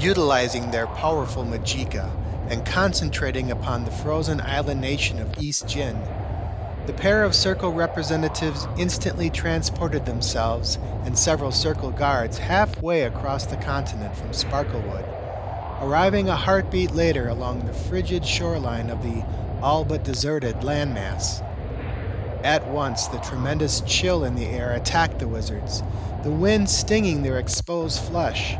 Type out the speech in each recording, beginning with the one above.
utilizing their powerful magicka and concentrating upon the frozen island nation of East Jin. The pair of Circle representatives instantly transported themselves and several Circle guards halfway across the continent from Sparklewood, arriving a heartbeat later along the frigid shoreline of the all but deserted landmass. At once, the tremendous chill in the air attacked the wizards, the wind stinging their exposed flesh,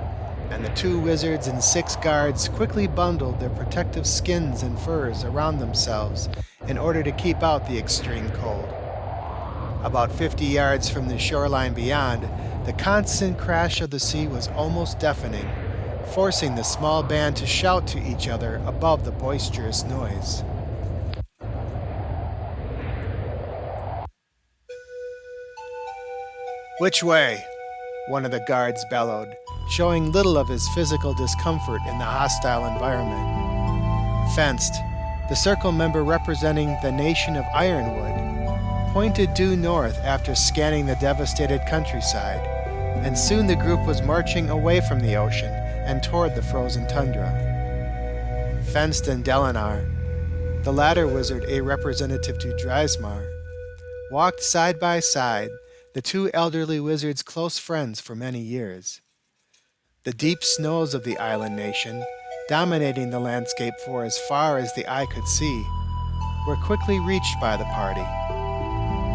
and the 2 wizards and 6 guards quickly bundled their protective skins and furs around themselves in order to keep out the extreme cold. About 50 yards from the shoreline beyond, the constant crash of the sea was almost deafening, forcing the small band to shout to each other above the boisterous noise. "Which way?" one of the guards bellowed, showing little of his physical discomfort in the hostile environment. Fenced, the Circle member representing the nation of Ironwood, pointed due north after scanning the devastated countryside, and soon the group was marching away from the ocean and toward the frozen tundra. Fenced and Delinar, the latter wizard a representative to Drismar, walked side by side, the 2 elderly wizards close friends for many years. The deep snows of the island nation, dominating the landscape for as far as the eye could see, were quickly reached by the party.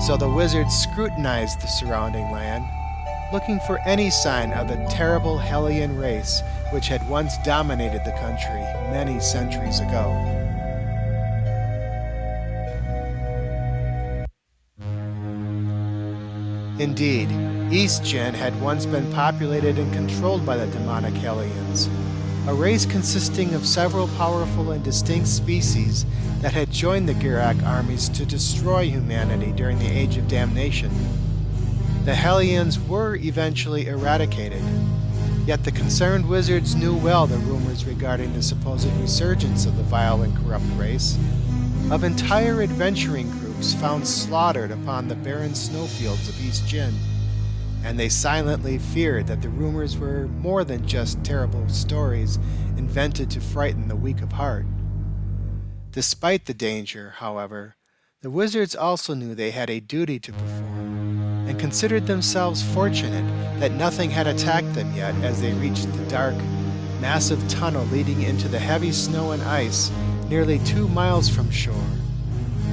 So the wizards scrutinized the surrounding land, looking for any sign of the terrible Hellion race which had once dominated the country many centuries ago. Indeed, East Jin had once been populated and controlled by the demonic Hellions, a race consisting of several powerful and distinct species that had joined the Girak armies to destroy humanity during the Age of Damnation. The Hellions were eventually eradicated, yet the concerned wizards knew well the rumors regarding the supposed resurgence of the vile and corrupt race, of entire adventuring groups found slaughtered upon the barren snowfields of East Jin, and they silently feared that the rumors were more than just terrible stories invented to frighten the weak of heart. Despite the danger, however, the wizards also knew they had a duty to perform, and considered themselves fortunate that nothing had attacked them yet as they reached the dark, massive tunnel leading into the heavy snow and ice nearly 2 miles from shore,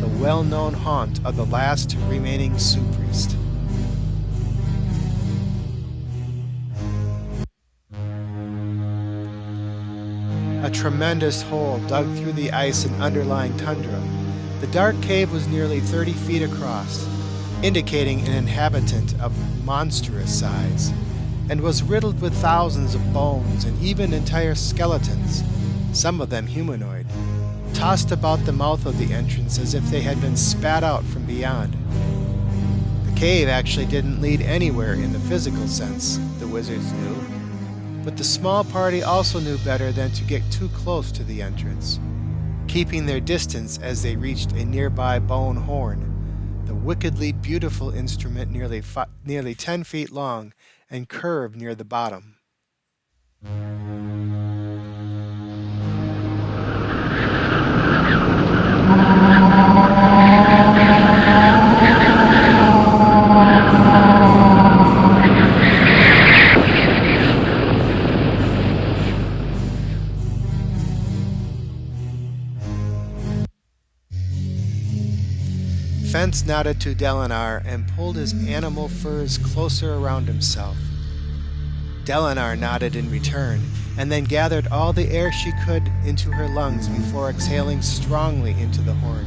the well-known haunt of the last remaining Sioux priest. A tremendous hole dug through the ice and underlying tundra. The dark cave was nearly 30 feet across, indicating an inhabitant of monstrous size, and was riddled with thousands of bones and even entire skeletons, some of them humanoid, tossed about the mouth of the entrance as if they had been spat out from beyond. The cave actually didn't lead anywhere in the physical sense, the wizards knew, but the small party also knew better than to get too close to the entrance, keeping their distance as they reached a nearby bone horn, the wickedly beautiful instrument nearly 10 feet long and curved near the bottom. Fence nodded to Delinar and pulled his animal furs closer around himself. Delinar nodded in return, and then gathered all the air she could into her lungs before exhaling strongly into the horn,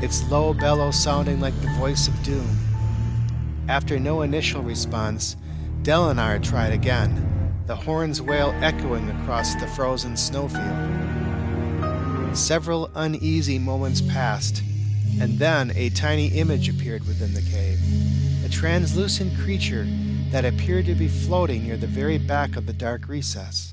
its low bellow sounding like the voice of doom. After no initial response, Delinar tried again, the horn's wail echoing across the frozen snowfield. Several uneasy moments passed, and then a tiny image appeared within the cave, a translucent creature that appeared to be floating near the very back of the dark recess.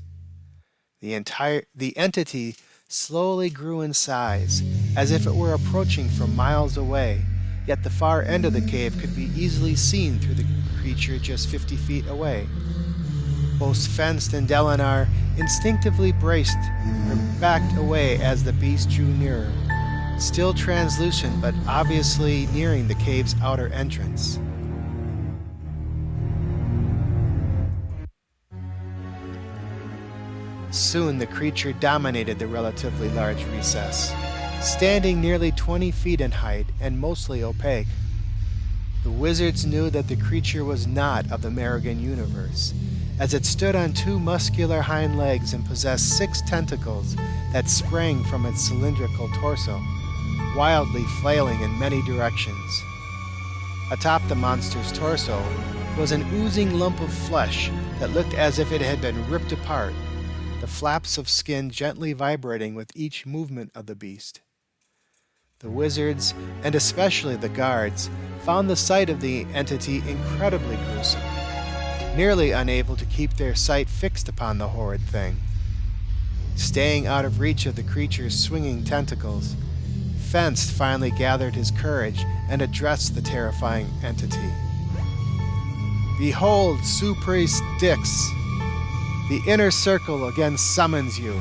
The entity slowly grew in size, as if it were approaching from miles away, yet the far end of the cave could be easily seen through the creature just 50 feet away. Both Fenced and Delinar instinctively braced or backed away as the beast drew nearer, still translucent but obviously nearing the cave's outer entrance. Soon the creature dominated the relatively large recess, standing nearly 20 feet in height and mostly opaque. The wizards knew that the creature was not of the Merrigan universe, as it stood on two muscular hind legs and possessed 6 tentacles that sprang from its cylindrical torso, wildly flailing in many directions. Atop the monster's torso was an oozing lump of flesh that looked as if it had been ripped apart, the flaps of skin gently vibrating with each movement of the beast. The wizards, and especially the guards, found the sight of the entity incredibly gruesome, nearly unable to keep their sight fixed upon the horrid thing. Staying out of reach of the creature's swinging tentacles, Fenced finally gathered his courage and addressed the terrifying entity. "Behold, Su-Priest Dix! The inner circle again summons you."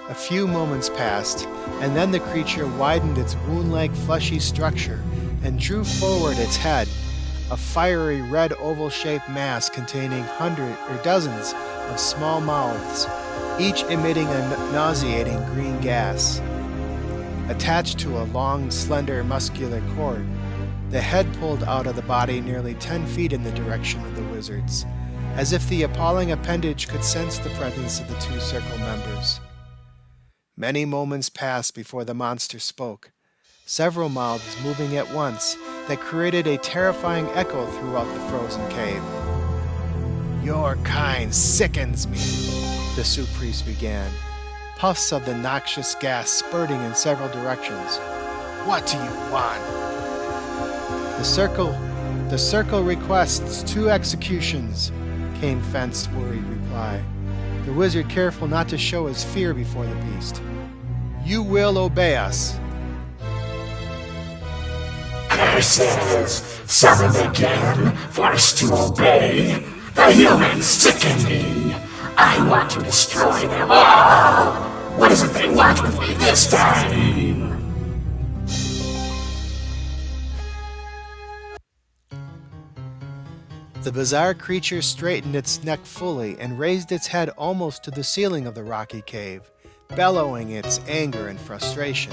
A few moments passed, and then the creature widened its wound-like fleshy structure and drew forward its head, a fiery red oval-shaped mass containing hundreds or dozens of small mouths, each emitting a nauseating green gas. Attached to a long, slender, muscular cord, the head pulled out of the body nearly 10 feet in the direction of the wizards, as if the appalling appendage could sense the presence of the 2 circle members. Many moments passed before the monster spoke, several mouths moving at once that created a terrifying echo throughout the frozen cave. "Your kind sickens me," the Su-Priest began, puffs of the noxious gas spurting in several directions. "What do you want?" The circle requests 2 executions," came Fenced's worried reply, the wizard careful not to show his fear before the beast. "You will obey us." "Curses! Summon again, forced to obey. The humans sicken me. I want to destroy them all. What is it they want with me this time?" The bizarre creature straightened its neck fully and raised its head almost to the ceiling of the rocky cave, bellowing its anger and frustration.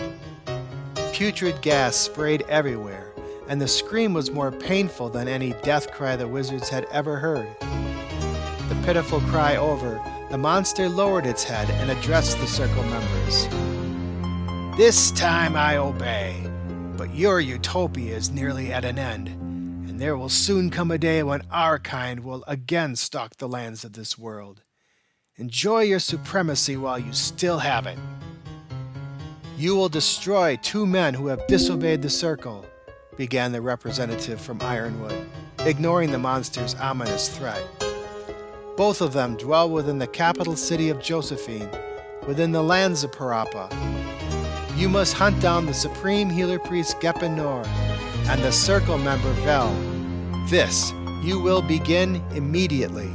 Putrid gas sprayed everywhere, and the scream was more painful than any death cry the wizards had ever heard. The pitiful cry over, the monster lowered its head and addressed the circle members. "This time I obey, but your utopia is nearly at an end, and there will soon come a day when our kind will again stalk the lands of this world. Enjoy your supremacy while you still have it. You will destroy 2 men who have disobeyed the circle," began the representative from Ironwood, ignoring the monster's ominous threat. "Both of them dwell within the capital city of Josephine, within the lands of Parappa. You must hunt down the supreme healer priest Gepen Nor and the circle member Vel. This you will begin immediately."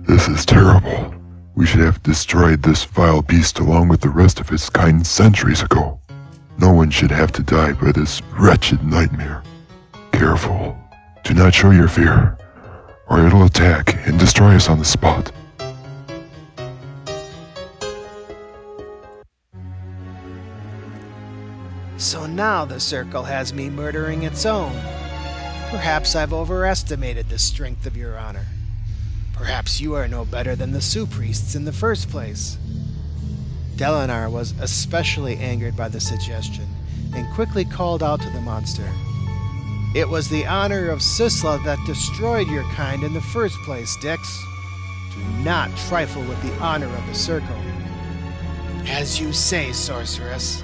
"This is terrible. We should have destroyed this vile beast along with the rest of its kind centuries ago. No one should have to die by this wretched nightmare. Careful. Do not show your fear, or it'll attack and destroy us on the spot." "So now the circle has me murdering its own. Perhaps I've overestimated the strength of your honor. Perhaps you are no better than the Su-Priests in the first place." Delinar was especially angered by the suggestion, and quickly called out to the monster. "It was the honor of Sisla that destroyed your kind in the first place, Dix. Do not trifle with the honor of the circle." "As you say, sorceress.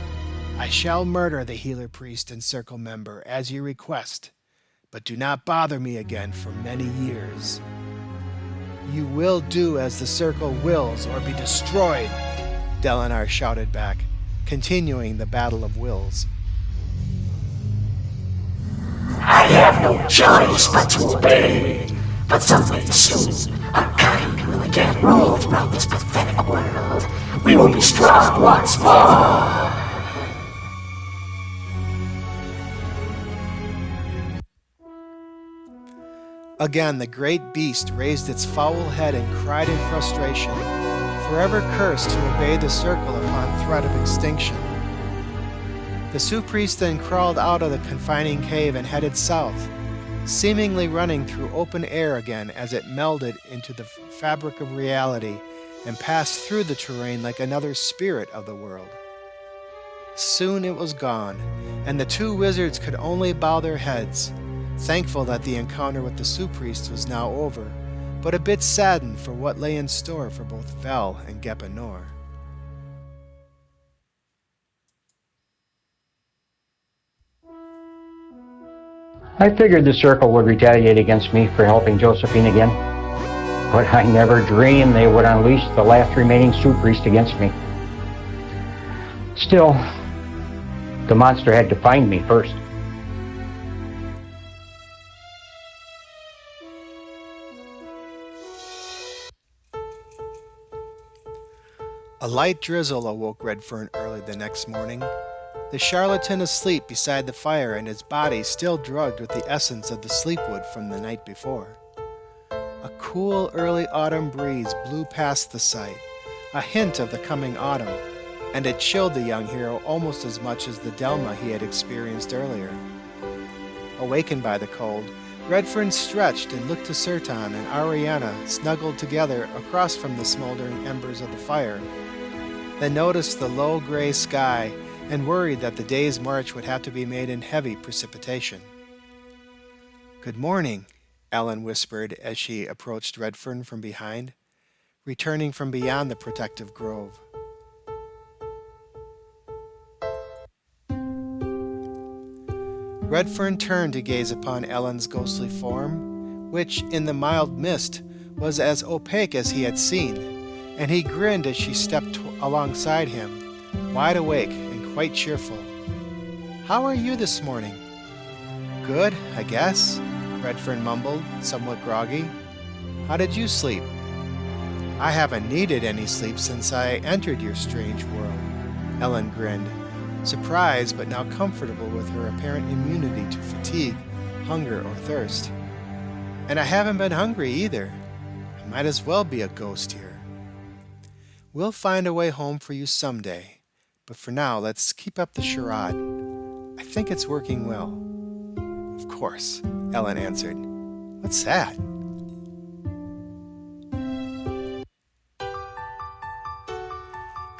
I shall murder the healer priest and circle member as you request, but do not bother me again for many years." "You will do as the circle wills or be destroyed," Delinar shouted back, continuing the battle of wills. I have no choice but to obey. But someday soon, a kind will again rule throughout this pathetic world. We will be strong once more. Again, the great beast raised its foul head and cried in frustration, forever cursed to obey the circle upon threat of extinction. The Sioux priest then crawled out of the confining cave and headed south, seemingly running through open air again as it melded into the fabric of reality and passed through the terrain like another spirit of the world. Soon it was gone, and the two wizards could only bow their heads, thankful that the encounter with the Sioux priest was now over, but a bit saddened for what lay in store for both Vel and Gepanor. I figured the Circle would retaliate against me for helping Josephine again, but I never dreamed they would unleash the last remaining Sioux priest against me. Still, the monster had to find me first. A light drizzle awoke Redfern early the next morning, the charlatan asleep beside the fire and his body still drugged with the essence of the sleepwood from the night before. A cool early autumn breeze blew past the site, a hint of the coming autumn, and it chilled the young hero almost as much as the Delma he had experienced earlier. Awakened by the cold, Redfern stretched and looked to Sertan and Ariana snuggled together across from the smoldering embers of the fire, then noticed the low gray sky and worried that the day's march would have to be made in heavy precipitation. "Good morning," Ellen whispered as she approached Redfern from behind, returning from beyond the protective grove. Redfern turned to gaze upon Ellen's ghostly form, which, in the mild mist, was as opaque as he had seen, and he grinned as she stepped alongside him, wide awake and quite cheerful. "How are you this morning?" "Good, I guess," Redfern mumbled, somewhat groggy. "How did you sleep?" "I haven't needed any sleep since I entered your strange world," Ellen grinned, surprised but now comfortable with her apparent immunity to fatigue, hunger, or thirst. "And I haven't been hungry either. I might as well be a ghost here." "We'll find a way home for you someday. But for now, let's keep up the charade. I think it's working well." "Of course," Ellen answered. "What's that?"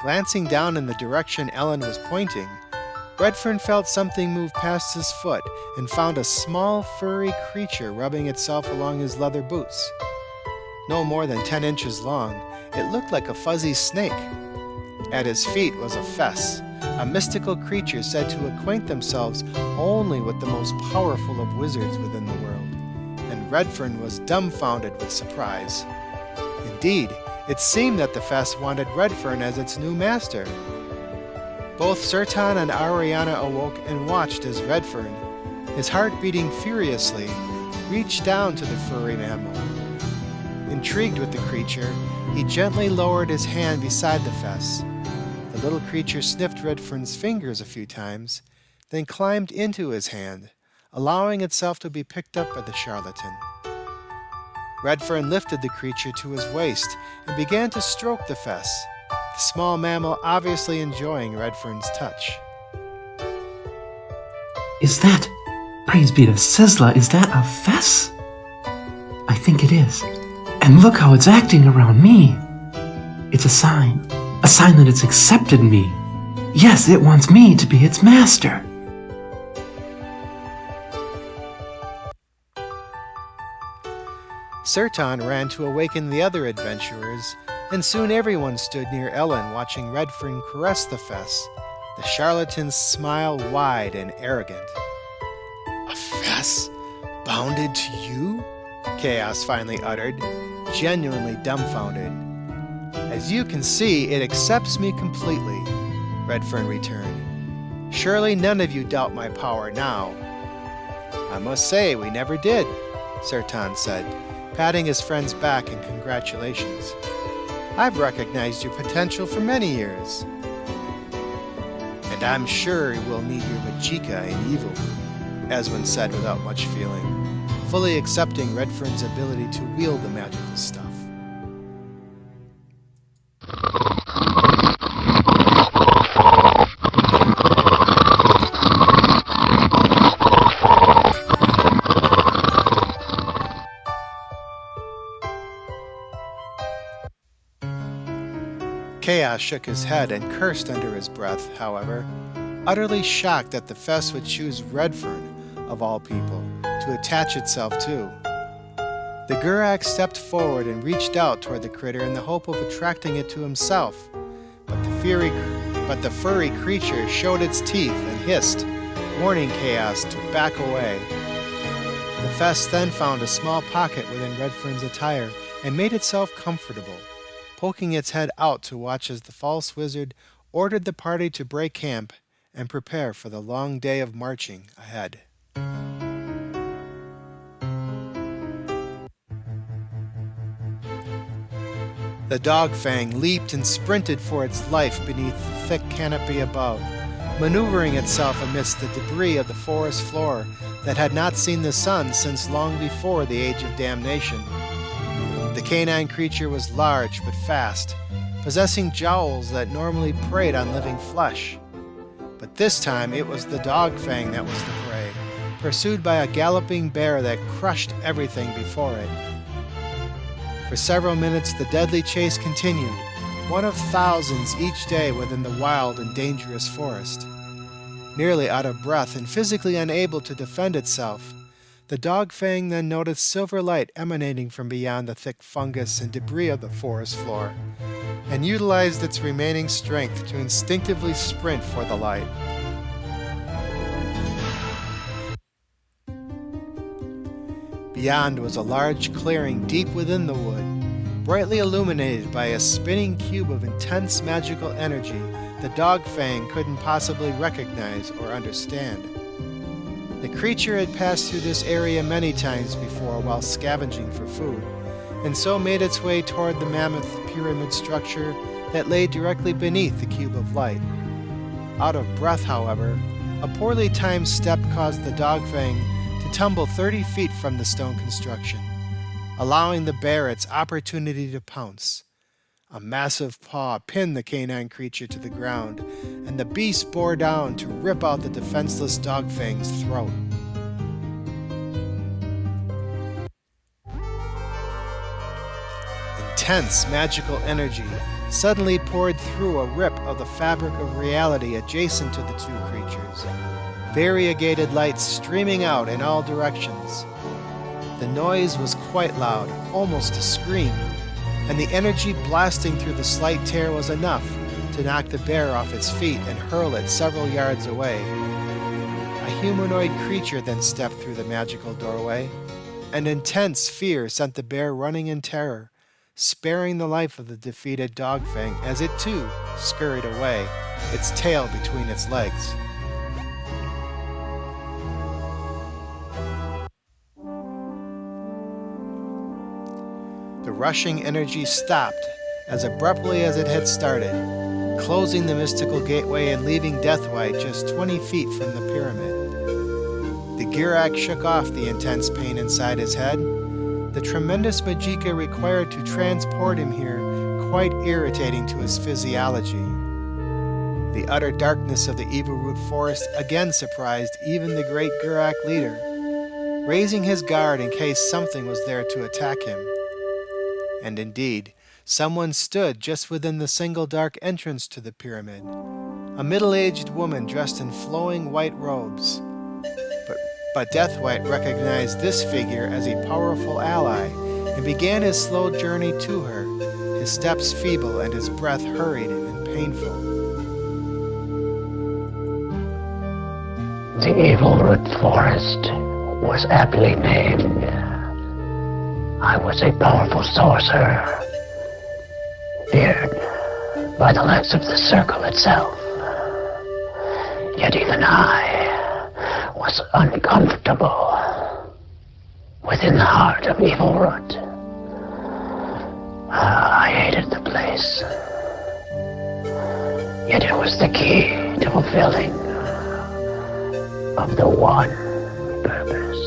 Glancing down in the direction Ellen was pointing, Redfern felt something move past his foot and found a small, furry creature rubbing itself along his leather boots. No more than 10 inches long, it looked like a fuzzy snake. At his feet was a fess, a mystical creature said to acquaint themselves only with the most powerful of wizards within the world, and Redfern was dumbfounded with surprise. Indeed, it seemed that the fess wanted Redfern as its new master. Both Sertan and Ariana awoke and watched as Redfern, his heart beating furiously, reached down to the furry mammal. Intrigued with the creature, he gently lowered his hand beside the fess. The little creature sniffed Redfern's fingers a few times, then climbed into his hand, allowing itself to be picked up by the charlatan. Redfern lifted the creature to his waist and began to stroke the fess, the small mammal obviously enjoying Redfern's touch. "Is that, praise be to Sizzla, is that a fess? I think it is. And look how it's acting around me. It's a sign that it's accepted me. Yes, it wants me to be its master." Sertan ran to awaken the other adventurers, and soon everyone stood near Ellen watching Redfern caress the fess, the charlatan's smile wide and arrogant. "A fess? Bounded to you?" Chaos finally uttered, genuinely dumbfounded. "As you can see, it accepts me completely. Redfern returned. "Surely none of you doubt my power now." "I must say, we never did," Sertan said, patting his friend's back in congratulations. "I've recognized your potential for many years. And I'm sure we'll need your Magicka in Evil Room," Esmond said without much feeling, fully accepting Redfern's ability to wield the magical stuff. Chaos shook his head and cursed under his breath, however, utterly shocked that the Fess would choose Redfern, of all people, to attach itself to. The Gurak stepped forward and reached out toward the critter in the hope of attracting it to himself, but the furry creature showed its teeth and hissed, warning Chaos to back away. The Fess then found a small pocket within Redfern's attire and made itself comfortable, poking its head out to watch as the false wizard ordered the party to break camp and prepare for the long day of marching ahead. The dog fang leaped and sprinted for its life beneath the thick canopy above, maneuvering itself amidst the debris of the forest floor that had not seen the sun since long before the Age of Damnation. The canine creature was large but fast, possessing jowls that normally preyed on living flesh. But this time it was the dog fang that was the prey, pursued by a galloping bear that crushed everything before it. For several minutes the deadly chase continued, one of thousands each day within the wild and dangerous forest. Nearly out of breath and physically unable to defend itself, the dog fang then noticed silver light emanating from beyond the thick fungus and debris of the forest floor, and utilized its remaining strength to instinctively sprint for the light. Beyond was a large clearing deep within the wood, brightly illuminated by a spinning cube of intense magical energy the dog fang couldn't possibly recognize or understand. The creature had passed through this area many times before while scavenging for food, and so made its way toward the mammoth pyramid structure that lay directly beneath the cube of light. Out of breath, however, a poorly timed step caused the dog fang to tumble 30 feet from the stone construction, allowing the bear its opportunity to pounce. A massive paw pinned the canine creature to the ground, and the beast bore down to rip out the defenseless dog fang's throat. Intense magical energy suddenly poured through a rip of the fabric of reality adjacent to the two creatures, variegated lights streaming out in all directions. The noise was quite loud, almost a scream, and the energy blasting through the slight tear was enough to knock the bear off its feet and hurl it several yards away. A humanoid creature then stepped through the magical doorway, and intense fear sent the bear running in terror, sparing the life of the defeated dog fang as it too scurried away, its tail between its legs. The rushing energy stopped as abruptly as it had started, closing the mystical gateway and leaving Deathwhite just 20 feet from the pyramid. The Gurak shook off the intense pain inside his head, the tremendous Magicka required to transport him here quite irritating to his physiology. The utter darkness of the Evilroot Forest again surprised even the great Gurak leader, raising his guard in case something was there to attack him. And indeed, someone stood just within the single dark entrance to the pyramid, a middle-aged woman dressed in flowing white robes. But Deathwhite recognized this figure as a powerful ally and began his slow journey to her, his steps feeble and his breath hurried and painful. The Evilroot Forest was aptly named. I was a powerful sorcerer, feared by the lands of the Circle itself. Yet even I was uncomfortable within the heart of Evil Root. I hated the place. Yet it was the key to fulfilling of the one purpose.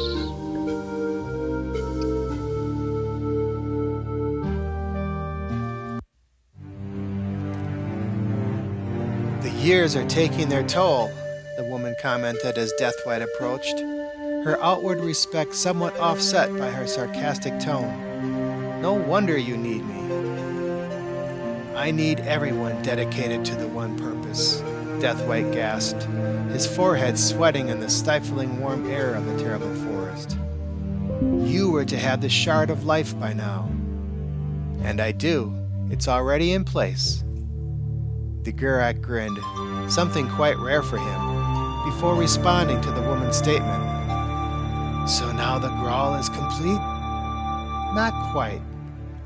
The years are taking their toll, the woman commented as Deathwhite approached, her outward respect somewhat offset by her sarcastic tone. No wonder you need me. I need everyone dedicated to the one purpose, Deathwhite gasped, his forehead sweating in the stifling warm air of the terrible forest. You were to have the Shard of Life by now. And I do. It's already in place. The Gurak grinned, something quite rare for him, before responding to the woman's statement. So now the Grawl is complete? Not quite.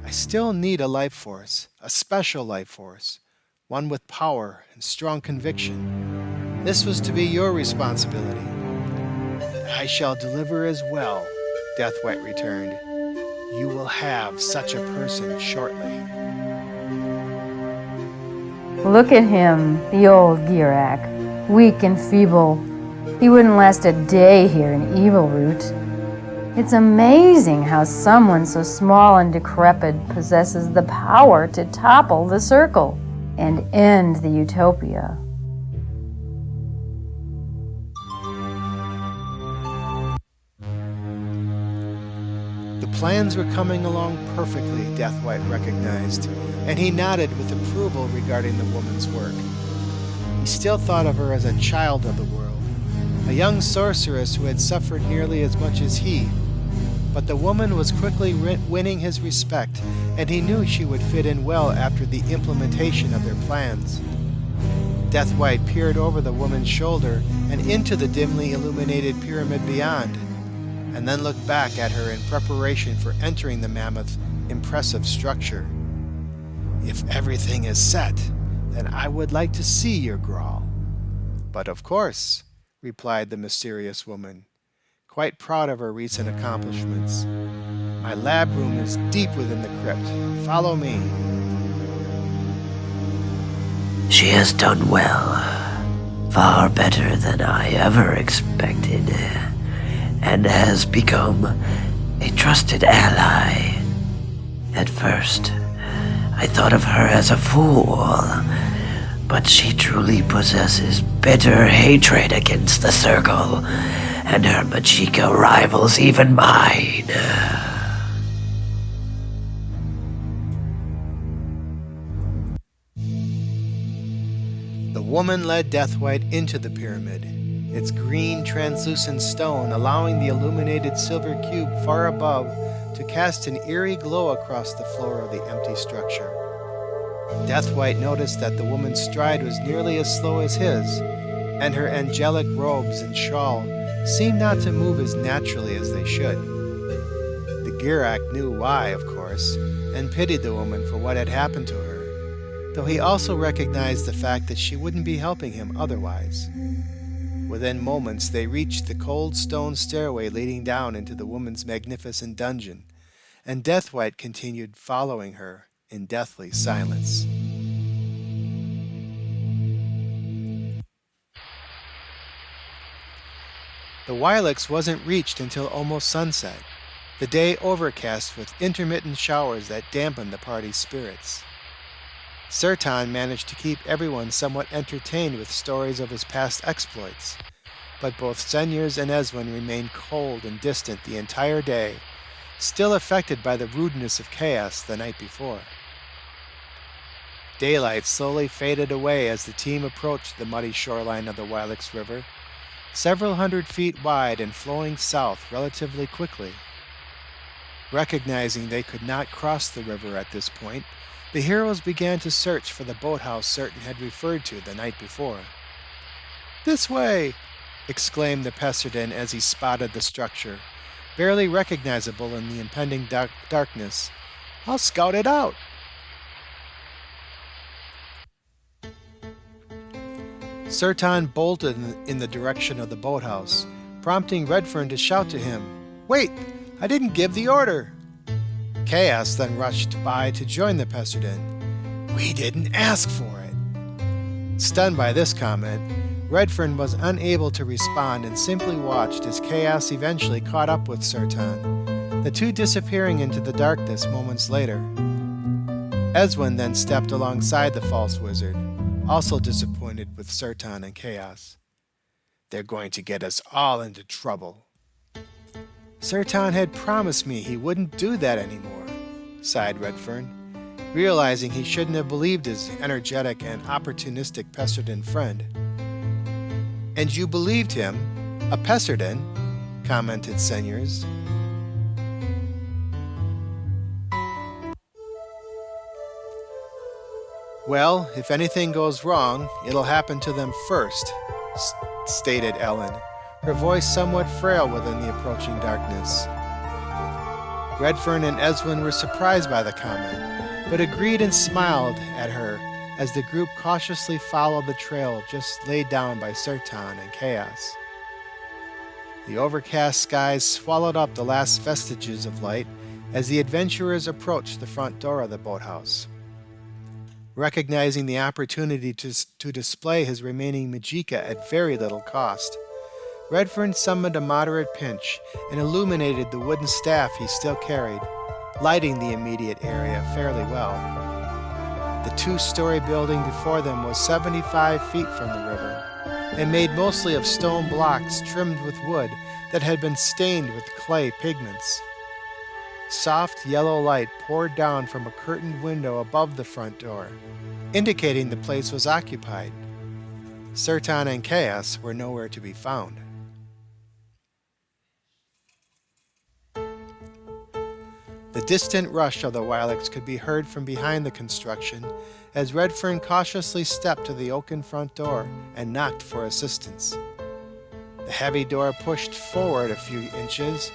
I still need a life force, a special life force, one with power and strong conviction. This was to be your responsibility. I shall deliver as well, Deathwhite returned. You will have such a person shortly. Look at him, the old Gurak, weak and feeble. He wouldn't last a day here in Evil Root. It's amazing how someone so small and decrepit possesses the power to topple the circle and end the utopia. The plans were coming along perfectly, Deathwhite recognized, and he nodded with approval regarding the woman's work. He still thought of her as a child of the world, a young sorceress who had suffered nearly as much as he. But the woman was quickly winning his respect, and he knew she would fit in well after the implementation of their plans. Deathwhite peered over the woman's shoulder and into the dimly illuminated pyramid beyond, and then looked back at her in preparation for entering the mammoth, impressive structure. If everything is set, then I would like to see your Grawl. But of course, replied the mysterious woman, quite proud of her recent accomplishments. My lab room is deep within the crypt. Follow me. She has done well, far better than I ever expected, and has become a trusted ally. At first, I thought of her as a fool, but she truly possesses bitter hatred against the Circle, and her Machika rivals even mine. The woman led Deathwhite into the pyramid, its green, translucent stone allowing the illuminated silver cube far above to cast an eerie glow across the floor of the empty structure. Deathwhite noticed that the woman's stride was nearly as slow as his, and her angelic robes and shawl seemed not to move as naturally as they should. The Gurak knew why, of course, and pitied the woman for what had happened to her, though he also recognized the fact that she wouldn't be helping him otherwise. Within moments, they reached the cold stone stairway leading down into the woman's magnificent dungeon, and Deathwhite continued following her in deathly silence. The Wilex wasn't reached until almost sunset, the day overcast with intermittent showers that dampened the party's spirits. Sertan managed to keep everyone somewhat entertained with stories of his past exploits, but both Senyers and Eswin remained cold and distant the entire day, still affected by the rudeness of chaos the night before. Daylight slowly faded away as the team approached the muddy shoreline of the Wilex River, several hundred feet wide and flowing south relatively quickly. Recognizing they could not cross the river at this point, the heroes began to search for the boathouse Certain had referred to the night before. "This way!" exclaimed the Pesserden as he spotted the structure, barely recognizable in the impending darkness. "I'll scout it out." Sertan bolted in the direction of the boathouse, prompting Redfern to shout to him, "Wait! I didn't give the order!" Chaos then rushed by to join the Pesterdin. "We didn't ask for it." Stunned by this comment, Redfern was unable to respond and simply watched as Chaos eventually caught up with Sertan, the two disappearing into the darkness moments later. Eswin then stepped alongside the false wizard, also disappointed with Sertan and Chaos. "They're going to get us all into trouble." "Sertan had promised me he wouldn't do that anymore," sighed Redfern, realizing he shouldn't have believed his energetic and opportunistic Pesterdin friend. "And you believed him? A Pesterdin?" commented Senyers. "Well, if anything goes wrong, it'll happen to them first," stated Ellen, her voice somewhat frail within the approaching darkness. Redfern and Eswin were surprised by the comment, but agreed and smiled at her as the group cautiously followed the trail just laid down by Sertan and Chaos. The overcast skies swallowed up the last vestiges of light as the adventurers approached the front door of the boathouse. Recognizing the opportunity to display his remaining Magicka at very little cost, Redfern summoned a moderate pinch and illuminated the wooden staff he still carried, lighting the immediate area fairly well. The two-story building before them was 75 feet from the river, and made mostly of stone blocks trimmed with wood that had been stained with clay pigments. Soft yellow light poured down from a curtained window above the front door, indicating the place was occupied. Sertan and Chaos were nowhere to be found. The distant rush of the Wilex could be heard from behind the construction as Redfern cautiously stepped to the oaken front door and knocked for assistance. The heavy door pushed forward a few inches,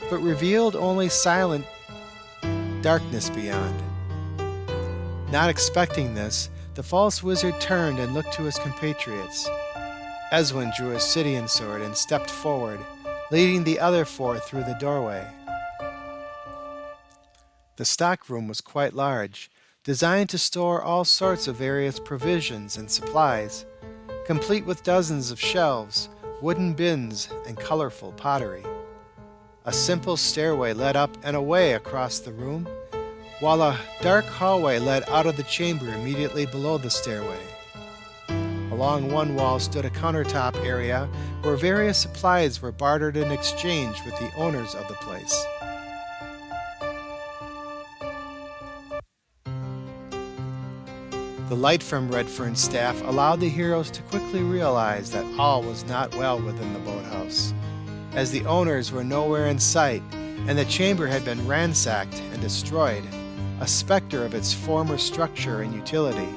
but revealed only silent darkness beyond. Not expecting this, the false wizard turned and looked to his compatriots. Eswin drew his Sidian sword and stepped forward, leading the other four through the doorway. The stockroom was quite large, designed to store all sorts of various provisions and supplies, complete with dozens of shelves, wooden bins, and colorful pottery. A simple stairway led up and away across the room, while a dark hallway led out of the chamber immediately below the stairway. Along one wall stood a countertop area where various supplies were bartered in exchange with the owners of the place. The light from Redfern's staff allowed the heroes to quickly realize that all was not well within the boathouse, as the owners were nowhere in sight and the chamber had been ransacked and destroyed, a specter of its former structure and utility.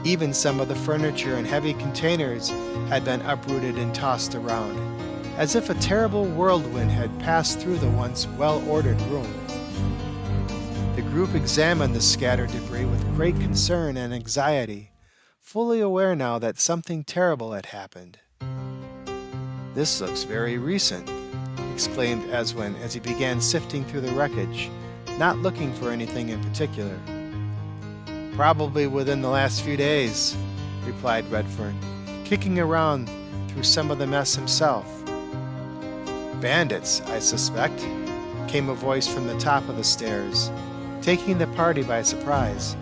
Even some of the furniture and heavy containers had been uprooted and tossed around, as if a terrible whirlwind had passed through the once well-ordered room. The group examined the scattered debris with great concern and anxiety, fully aware now that something terrible had happened. "This looks very recent," exclaimed Eswin as he began sifting through the wreckage, not looking for anything in particular. "Probably within the last few days," replied Redfern, kicking around through some of the mess himself. "Bandits, I suspect," came a voice from the top of the stairs, taking the party by surprise.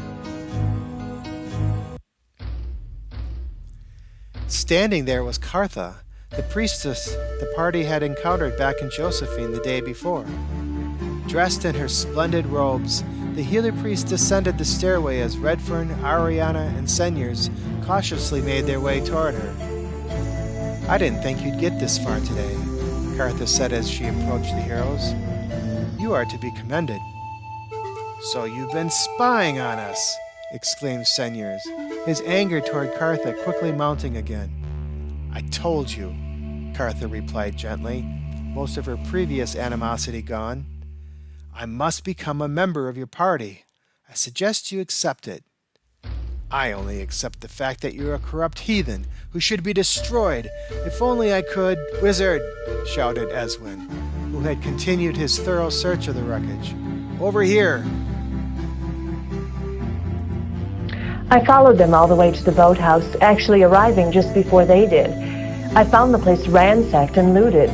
Standing there was Cartha, the priestess the party had encountered back in Josephine the day before. Dressed in her splendid robes, the healer priest descended the stairway as Redfern, Ariana, and Senyers cautiously made their way toward her. "I didn't think you'd get this far today," Cartha said as she approached the heroes. "You are to be commended." "So you've been spying on us!" exclaimed Senyers, his anger toward Cartha quickly mounting again. "I told you," Cartha replied gently, most of her previous animosity gone. "I must become a member of your party. I suggest you accept it." I only accept the fact that you're a corrupt heathen who should be destroyed. If only I could... Wizard! Shouted Eswin, who had continued his thorough search of the wreckage. Over here! I followed them all the way to the boathouse, actually arriving just before they did. I found the place ransacked and looted,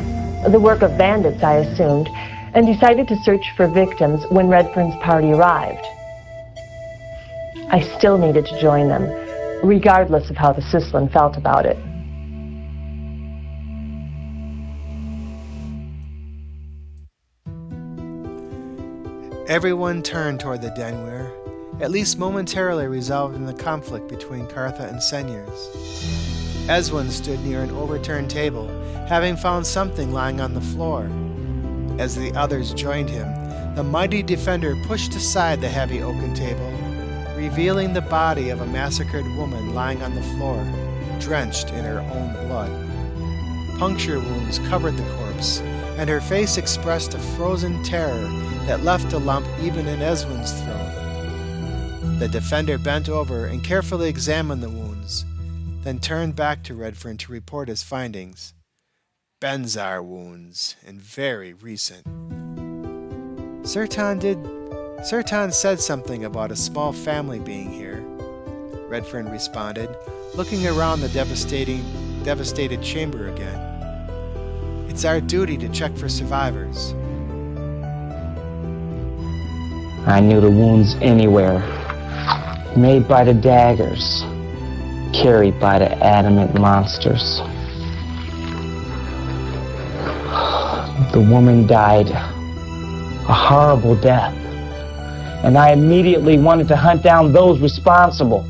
the work of bandits, I assumed, and decided to search for victims when Redfern's party arrived. I still needed to join them, regardless of how the Sislin felt about it. Everyone turned toward the Denwir, at least momentarily resolving the conflict between Cartha and Senyers. Eswin stood near an overturned table, having found something lying on the floor. As the others joined him, the mighty defender pushed aside the heavy oaken table, revealing the body of a massacred woman lying on the floor, drenched in her own blood. Puncture wounds covered the corpse, and her face expressed a frozen terror that left a lump even in Eswin's throat. The defender bent over and carefully examined the wounds, then turned back to Redfern to report his findings. Benzar wounds, and very recent. Sertan said something about a small family being here, Redfern responded, looking around the devastated chamber again. It's our duty to check for survivors. I knew the wounds anywhere, made by the daggers, carried by the adamant monsters. The woman died a horrible death, and I immediately wanted to hunt down those responsible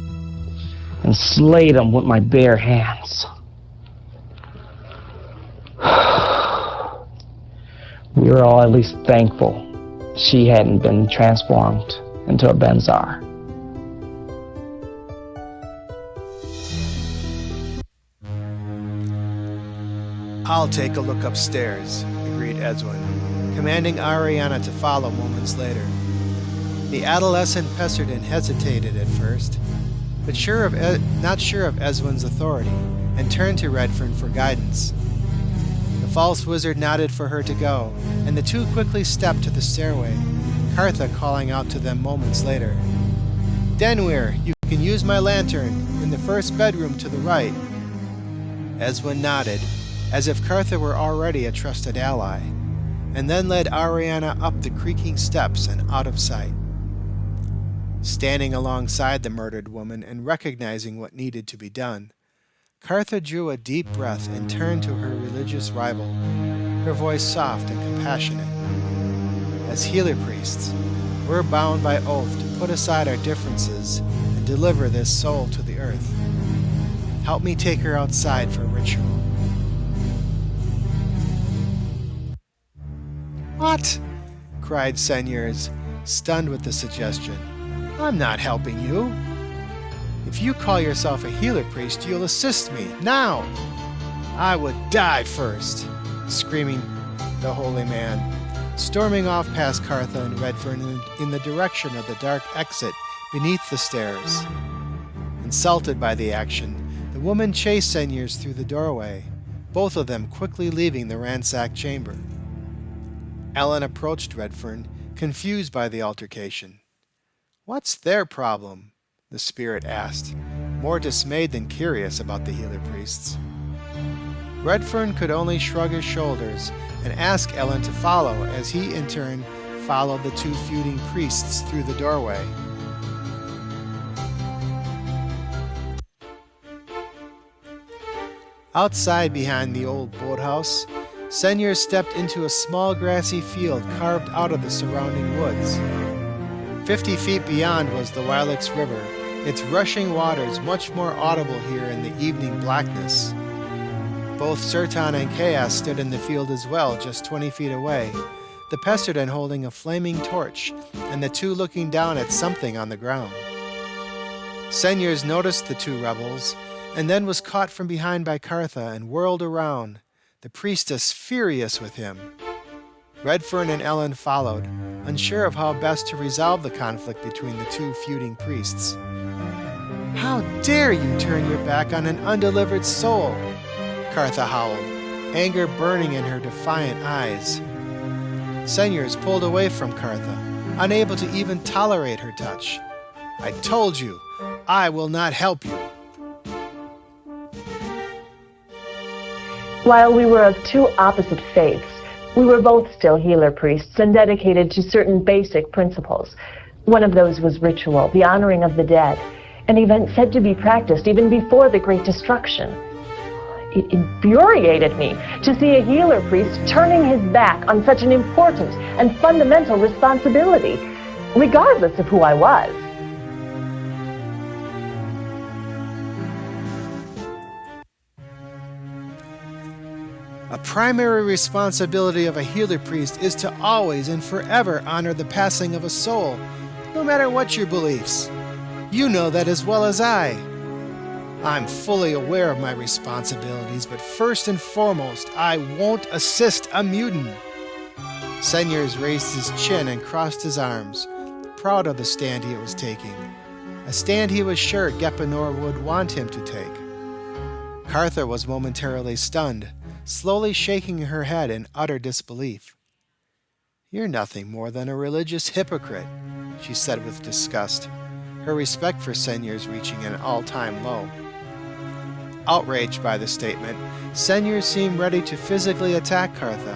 and slay them with my bare hands. We were all at least thankful she hadn't been transformed into a Benzar. I'll take a look upstairs, agreed Eswin, commanding Ariana to follow moments later. The adolescent Pesserden hesitated at first, but not sure of Eswin's authority, and turned to Redfern for guidance. The false wizard nodded for her to go, and the two quickly stepped to the stairway, Cartha calling out to them moments later. Denwir, you can use my lantern in the first bedroom to the right. Eswin nodded, as if Cartha were already a trusted ally, and then led Ariana up the creaking steps and out of sight. Standing alongside the murdered woman and recognizing what needed to be done, Cartha drew a deep breath and turned to her religious rival, her voice soft and compassionate. As healer priests, we're bound by oath to put aside our differences and deliver this soul to the earth. Help me take her outside for ritual. What? Cried Senyers, stunned with the suggestion. I'm not helping you. If you call yourself a healer priest, you'll assist me, now! I would die first, screaming the holy man, storming off past Cartha and Redfern in the direction of the dark exit beneath the stairs. Insulted by the action, the woman chased Senyers through the doorway, both of them quickly leaving the ransacked chamber. Ellen approached Redfern, confused by the altercation. What's their problem? The spirit asked, more dismayed than curious about the healer priests. Redfern could only shrug his shoulders and ask Ellen to follow as he in turn followed the two feuding priests through the doorway. Outside behind the old boathouse, Senyers stepped into a small grassy field carved out of the surrounding woods. 50 feet beyond was the Wylix River, its rushing waters much more audible here in the evening blackness. Both Sertan and Chaos stood in the field as well, just 20 feet away, the Pesserden holding a flaming torch, and the two looking down at something on the ground. Senyers noticed the two rebels, and then was caught from behind by Cartha and whirled around, the priestess furious with him. Redfern and Ellen followed, unsure of how best to resolve the conflict between the two feuding priests. How dare you turn your back on an undelivered soul? Cartha howled, anger burning in her defiant eyes. Senyers pulled away from Cartha, unable to even tolerate her touch. I told you, I will not help you. While we were of two opposite faiths, we were both still healer priests and dedicated to certain basic principles. One of those was ritual, the honoring of the dead, an event said to be practiced even before the Great Destruction. It infuriated me to see a healer priest turning his back on such an important and fundamental responsibility, regardless of who I was. A primary responsibility of a healer priest is to always and forever honor the passing of a soul, no matter what your beliefs. You know that as well as I. I'm fully aware of my responsibilities, but first and foremost, I won't assist a mutant. Senyers raised his chin and crossed his arms, proud of the stand he was taking, a stand he was sure Gepanor would want him to take. Cartha was momentarily stunned, slowly shaking her head in utter disbelief. You're nothing more than a religious hypocrite, she said with disgust, her respect for Senyers reaching an all-time low. Outraged by the statement, Senyers seemed ready to physically attack Cartha,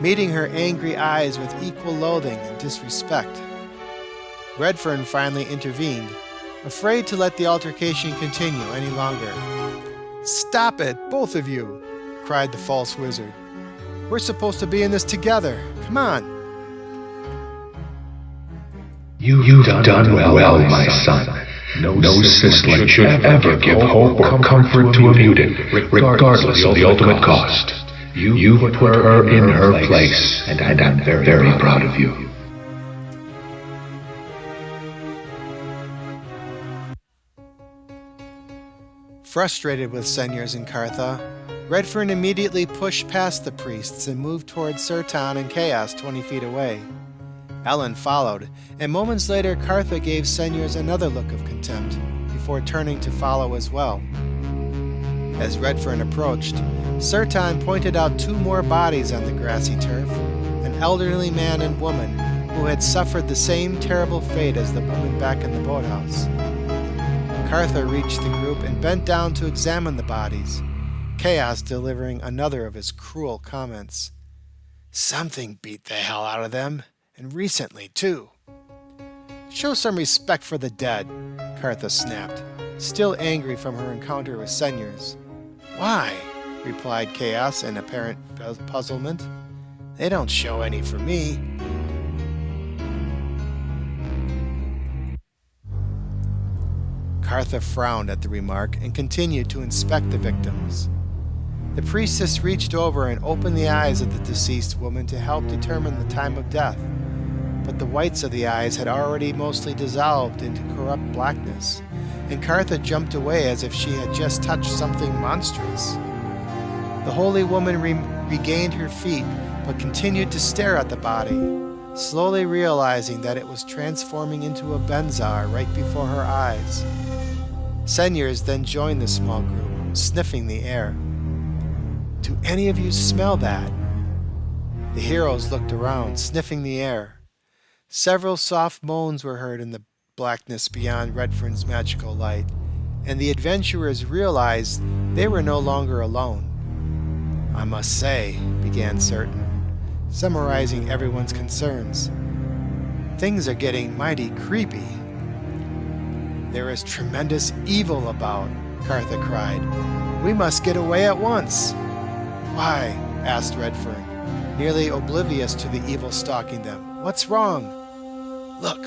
meeting her angry eyes with equal loathing and disrespect. Redfern finally intervened, afraid to let the altercation continue any longer. Stop it, both of you, cried the false wizard. We're supposed to be in this together. Come on. You've done well, my son. No Sisling should ever give hope or comfort to a mutant, regardless of the ultimate cost. You put her in her place, and I'm very proud of you. Frustrated with Senyers and Cartha, Redfern immediately pushed past the priests and moved towards Surtan and Chaos 20 feet away. Ellen followed, and moments later Cartha gave Senyers another look of contempt, before turning to follow as well. As Redfern approached, Surtan pointed out two more bodies on the grassy turf, an elderly man and woman who had suffered the same terrible fate as the woman back in the boathouse. Cartha reached the group and bent down to examine the bodies, Chaos delivering another of his cruel comments. Something beat the hell out of them, and recently, too. Show some respect for the dead, Cartha snapped, still angry from her encounter with Senyers. Why? Replied Chaos in apparent puzzlement. They don't show any for me. Cartha frowned at the remark and continued to inspect the victims. The priestess reached over and opened the eyes of the deceased woman to help determine the time of death, but the whites of the eyes had already mostly dissolved into corrupt blackness, and Cartha jumped away as if she had just touched something monstrous. The holy woman regained her feet, but continued to stare at the body, slowly realizing that it was transforming into a Benzar right before her eyes. Senyers then joined the small group, sniffing the air. Do any of you smell that? The heroes looked around, sniffing the air. Several soft moans were heard in the blackness beyond Redfern's magical light, and the adventurers realized they were no longer alone. I must say, began Certain, summarizing everyone's concerns, things are getting mighty creepy. There is tremendous evil about, Cartha cried. We must get away at once. Why? Asked Redfern, nearly oblivious to the evil stalking them. What's wrong? Look.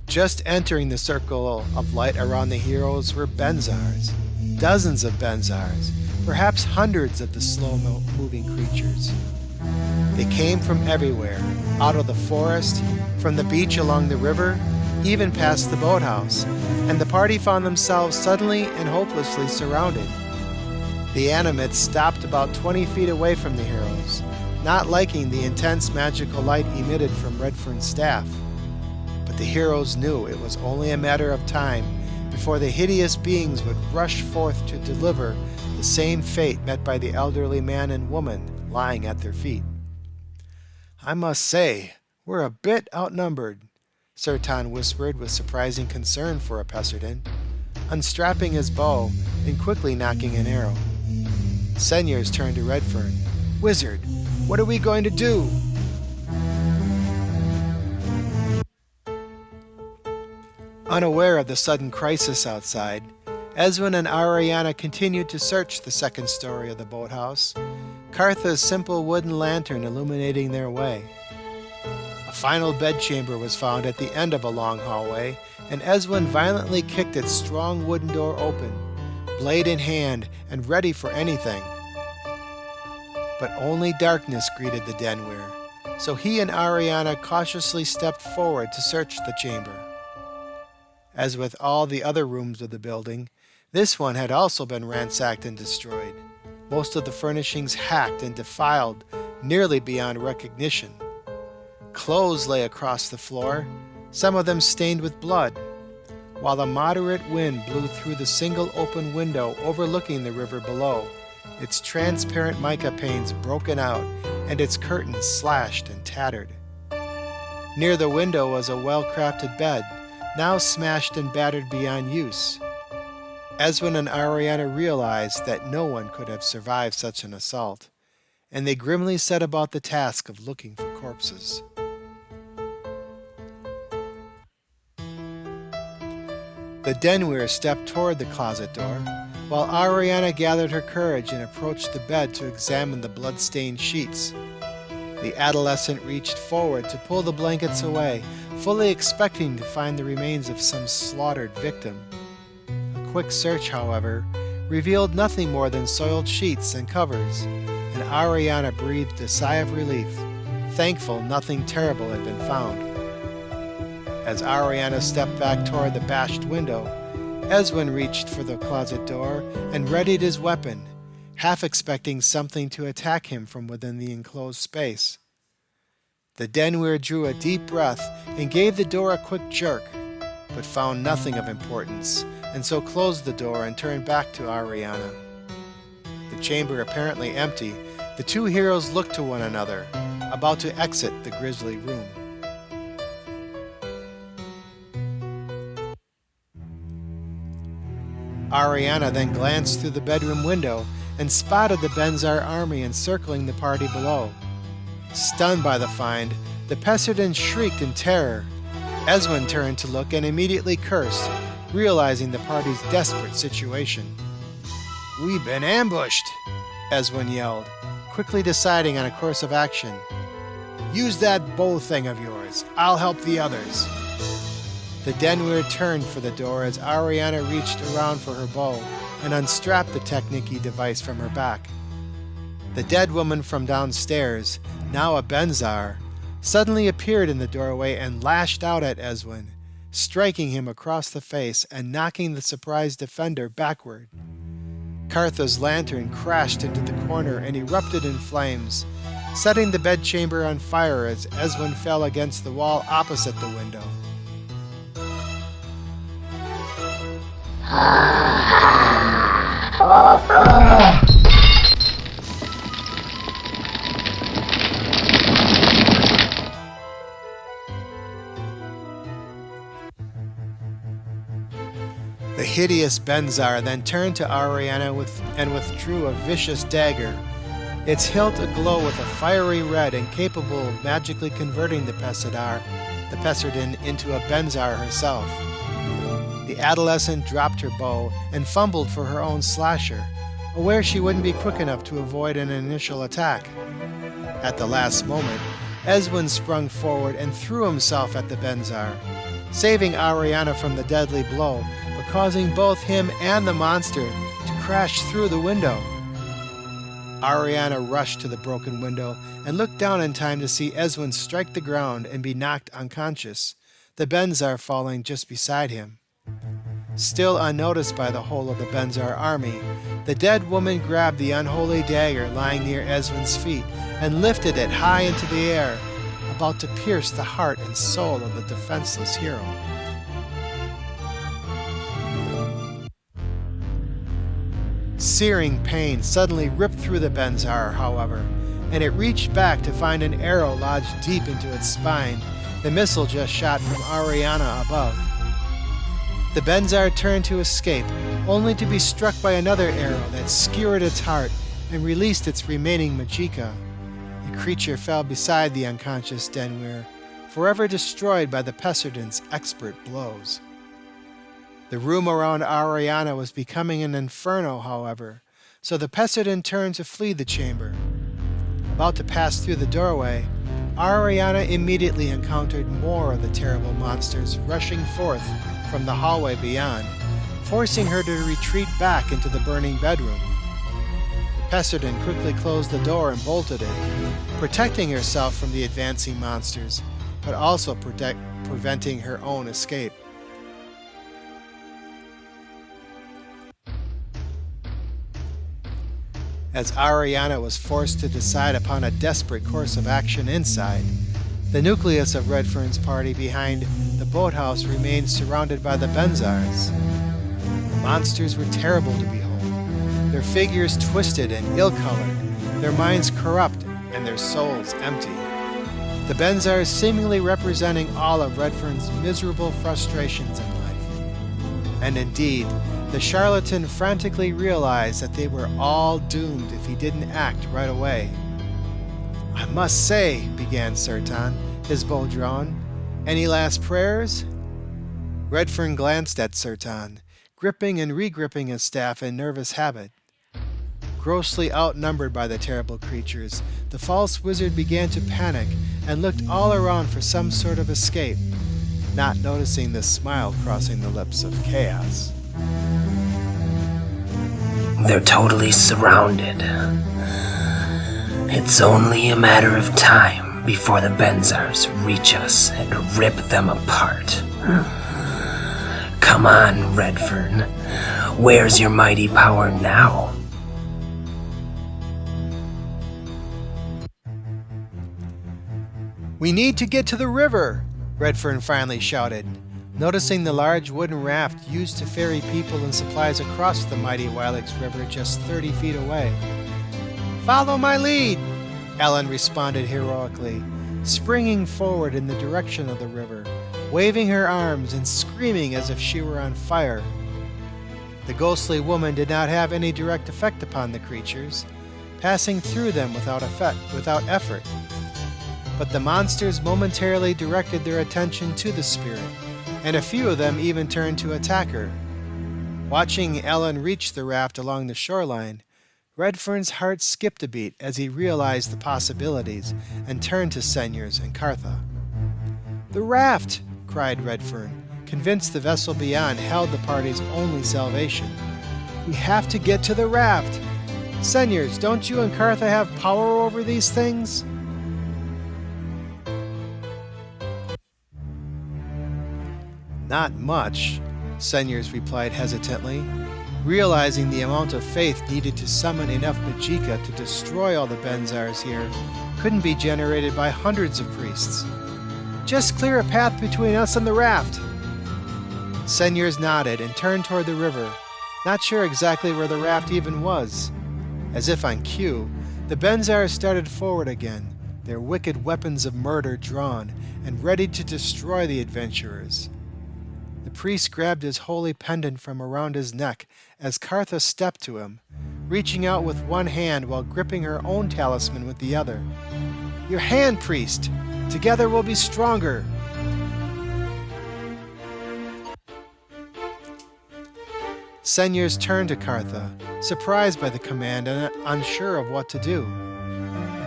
Just entering the circle of light around the heroes were Benzars. Dozens of Benzars, perhaps hundreds of the slow-moving creatures. They came from everywhere, out of the forest, from the beach along the river, even past the boathouse, and the party found themselves suddenly and hopelessly surrounded. The animates stopped about 20 feet away from the heroes, not liking the intense magical light emitted from Redfern's staff. But the heroes knew it was only a matter of time before the hideous beings would rush forth to deliver the same fate met by the elderly man and woman lying at their feet. "I must say, we're a bit outnumbered," Sertan whispered with surprising concern for a Pesserden, unstrapping his bow and quickly nocking an arrow. Senyers turned to Redfern. "Wizard, what are we going to do?" Unaware of the sudden crisis outside, Eswin and Ariana continued to search the second story of the boathouse, Cartha's simple wooden lantern illuminating their way. A final bedchamber was found at the end of a long hallway, and Eswin violently kicked its strong wooden door open, blade in hand and ready for anything. But only darkness greeted the Denweir, so he and Ariana cautiously stepped forward to search the chamber. As with all the other rooms of the building, this one had also been ransacked and destroyed, most of the furnishings hacked and defiled nearly beyond recognition. Clothes lay across the floor, some of them stained with blood, while a moderate wind blew through the single open window overlooking the river below, its transparent mica panes broken out and its curtains slashed and tattered. Near the window was a well-crafted bed, now smashed and battered beyond use. Eswin and Ariana realized that no one could have survived such an assault, and they grimly set about the task of looking for corpses. The Denweir stepped toward the closet door, while Ariana gathered her courage and approached the bed to examine the blood-stained sheets. The adolescent reached forward to pull the blankets away, fully expecting to find the remains of some slaughtered victim. A quick search, however, revealed nothing more than soiled sheets and covers, and Ariana breathed a sigh of relief, thankful nothing terrible had been found. As Ariana stepped back toward the bashed window, Eswin reached for the closet door and readied his weapon, half expecting something to attack him from within the enclosed space. The Denweir drew a deep breath and gave the door a quick jerk, but found nothing of importance, and so closed the door and turned back to Ariana. The chamber apparently empty, the two heroes looked to one another, about to exit the grisly room. Ariana then glanced through the bedroom window and spotted the Benzar army encircling the party below. Stunned by the find, the Pesserden shrieked in terror. Eswin turned to look and immediately cursed, realizing the party's desperate situation. "We've been ambushed!" Eswin yelled, quickly deciding on a course of action. "Use that bow thing of yours. I'll help the others." The Denweir turned for the door as Ariana reached around for her bow and unstrapped the Technique device from her back. The dead woman from downstairs, now a Benzar, suddenly appeared in the doorway and lashed out at Eswin, striking him across the face and knocking the surprised defender backward. Cartha's lantern crashed into the corner and erupted in flames, setting the bedchamber on fire as Eswin fell against the wall opposite the window. The hideous Benzar then turned to Ariana and withdrew a vicious dagger, its hilt aglow with a fiery red and capable of magically converting the Pesserden into a Benzar herself. The adolescent dropped her bow and fumbled for her own slasher, aware she wouldn't be quick enough to avoid an initial attack. At the last moment, Eswin sprung forward and threw himself at the Benzar, saving Ariana from the deadly blow, but causing both him and the monster to crash through the window. Ariana rushed to the broken window and looked down in time to see Eswin strike the ground and be knocked unconscious, the Benzar falling just beside him. Still unnoticed by the whole of the Benzar army, the dead woman grabbed the unholy dagger lying near Esmond's feet and lifted it high into the air, about to pierce the heart and soul of the defenseless hero. Searing pain suddenly ripped through the Benzar, however, and it reached back to find an arrow lodged deep into its spine, the missile just shot from Ariana above. The Benzar turned to escape, only to be struck by another arrow that skewered its heart and released its remaining Majika. The creature fell beside the unconscious Denwir, forever destroyed by the Peserdent's expert blows. The room around Ariana was becoming an inferno, however, so the Peserdent turned to flee the chamber. About to pass through the doorway, Ariana immediately encountered more of the terrible monsters rushing forth from the hallway beyond, forcing her to retreat back into the burning bedroom. The Peserdent quickly closed the door and bolted it, protecting herself from the advancing monsters, but also preventing her own escape. As Ariana was forced to decide upon a desperate course of action inside, the nucleus of Redfern's party behind the boathouse remained surrounded by the Benzars. The monsters were terrible to behold, their figures twisted and ill-colored, their minds corrupt and their souls empty. The Benzars seemingly representing all of Redfern's miserable frustrations in life. And indeed, the charlatan frantically realized that they were all doomed if he didn't act right away. "I must say," began Sertan, his bow drawn, "any last prayers?" Redfern glanced at Sertan, gripping and re-gripping his staff in nervous habit. Grossly outnumbered by the terrible creatures, the false wizard began to panic and looked all around for some sort of escape, not noticing the smile crossing the lips of Chaos. They're totally surrounded. It's only a matter of time before the Benzars reach us and rip them apart. Come on, Redfern. Where's your mighty power now? "We need to get to the river," Redfern finally shouted, noticing the large wooden raft used to ferry people and supplies across the mighty Wilex River just 30 feet away. "Follow my lead," Ellen responded heroically, springing forward in the direction of the river, waving her arms and screaming as if she were on fire. The ghostly woman did not have any direct effect upon the creatures, passing through them without effort. But the monsters momentarily directed their attention to the spirit, and a few of them even turned to attack her. Watching Ellen reach the raft along the shoreline, Redfern's heart skipped a beat as he realized the possibilities and turned to Senyers and Cartha. "The raft!" cried Redfern, convinced the vessel beyond held the party's only salvation. "We have to get to the raft! Senyers, don't you and Cartha have power over these things?" "Not much," Senyers replied hesitantly, realizing the amount of faith needed to summon enough Majika to destroy all the Benzars here couldn't be generated by hundreds of priests. "Just clear a path between us and the raft." Senyers nodded and turned toward the river, not sure exactly where the raft even was. As if on cue, the Benzars started forward again, their wicked weapons of murder drawn and ready to destroy the adventurers. The priest grabbed his holy pendant from around his neck as Cartha stepped to him, reaching out with one hand while gripping her own talisman with the other. "Your hand, priest! Together we'll be stronger!" Senyers turned to Cartha, surprised by the command and unsure of what to do.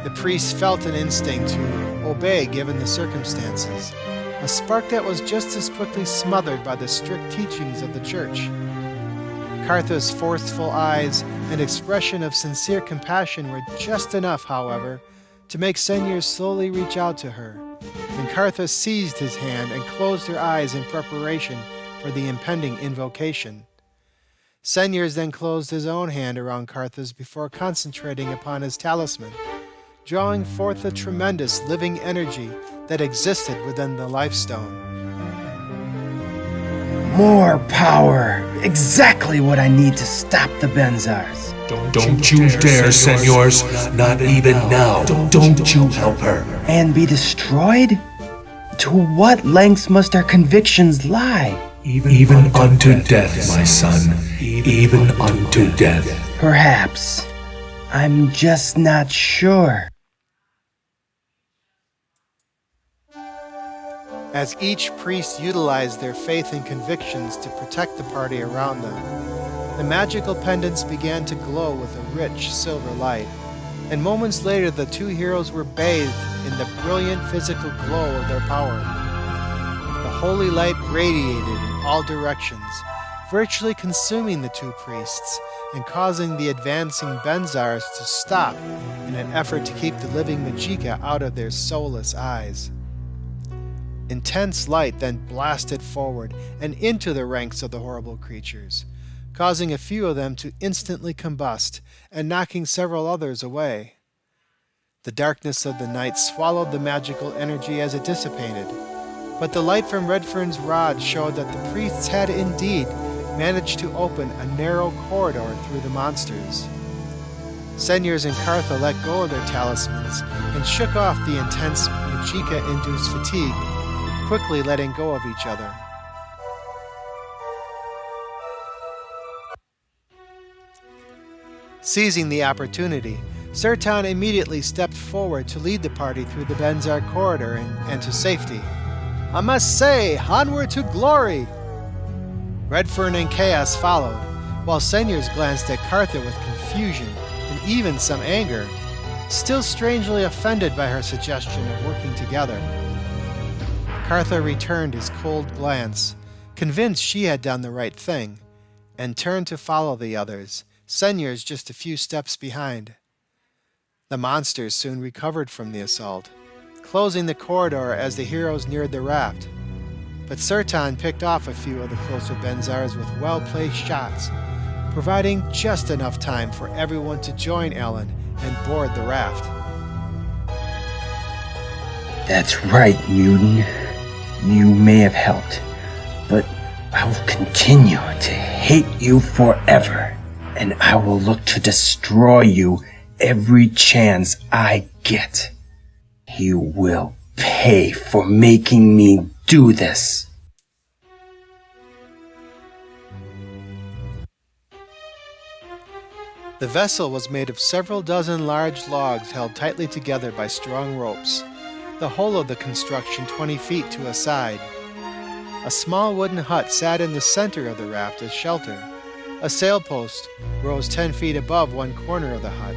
The priest felt an instinct to obey given the circumstances, a spark that was just as quickly smothered by the strict teachings of the church. Cartha's forceful eyes and expression of sincere compassion were just enough, however, to make Senyers slowly reach out to her, and Cartha seized his hand and closed her eyes in preparation for the impending invocation. Senyers then closed his own hand around Cartha's before concentrating upon his talisman, drawing forth a tremendous living energy that existed within the Life Stone. More power! Exactly what I need to stop the Benzars. Don't you dare, senors, not even now. Don't you help her. And be destroyed? To what lengths must our convictions lie? Even unto death, my son. Even unto death. Perhaps. I'm just not sure. As each priest utilized their faith and convictions to protect the party around them, the magical pendants began to glow with a rich silver light, and moments later the two heroes were bathed in the brilliant physical glow of their power. The holy light radiated in all directions, virtually consuming the two priests and causing the advancing Benzars to stop in an effort to keep the living Majika out of their soulless eyes. Intense light then blasted forward and into the ranks of the horrible creatures, causing a few of them to instantly combust and knocking several others away. The darkness of the night swallowed the magical energy as it dissipated, but the light from Redfern's rod showed that the priests had indeed managed to open a narrow corridor through the monsters. Senyers and Cartha let go of their talismans and shook off the intense Majika-induced fatigue, quickly letting go of each other. Seizing the opportunity, Surtan immediately stepped forward to lead the party through the Benzar corridor and to safety. "I must say, onward to glory!" Redfern and Chaos followed, while Senyers glanced at Cartha with confusion and even some anger, still strangely offended by her suggestion of working together. Cartha returned his cold glance, convinced she had done the right thing, and turned to follow the others, Senyers just a few steps behind. The monsters soon recovered from the assault, closing the corridor as the heroes neared the raft. But Surtan picked off a few of the closer Benzars with well-placed shots, providing just enough time for everyone to join Ellen and board the raft. That's right, mutant. You may have helped, but I will continue to hate you forever, and I will look to destroy you every chance I get. You will pay for making me do this. The vessel was made of several dozen large logs held tightly together by strong ropes, the whole of the construction 20 feet to a side. A small wooden hut sat in the center of the raft as shelter. A sailpost rose 10 feet above one corner of the hut,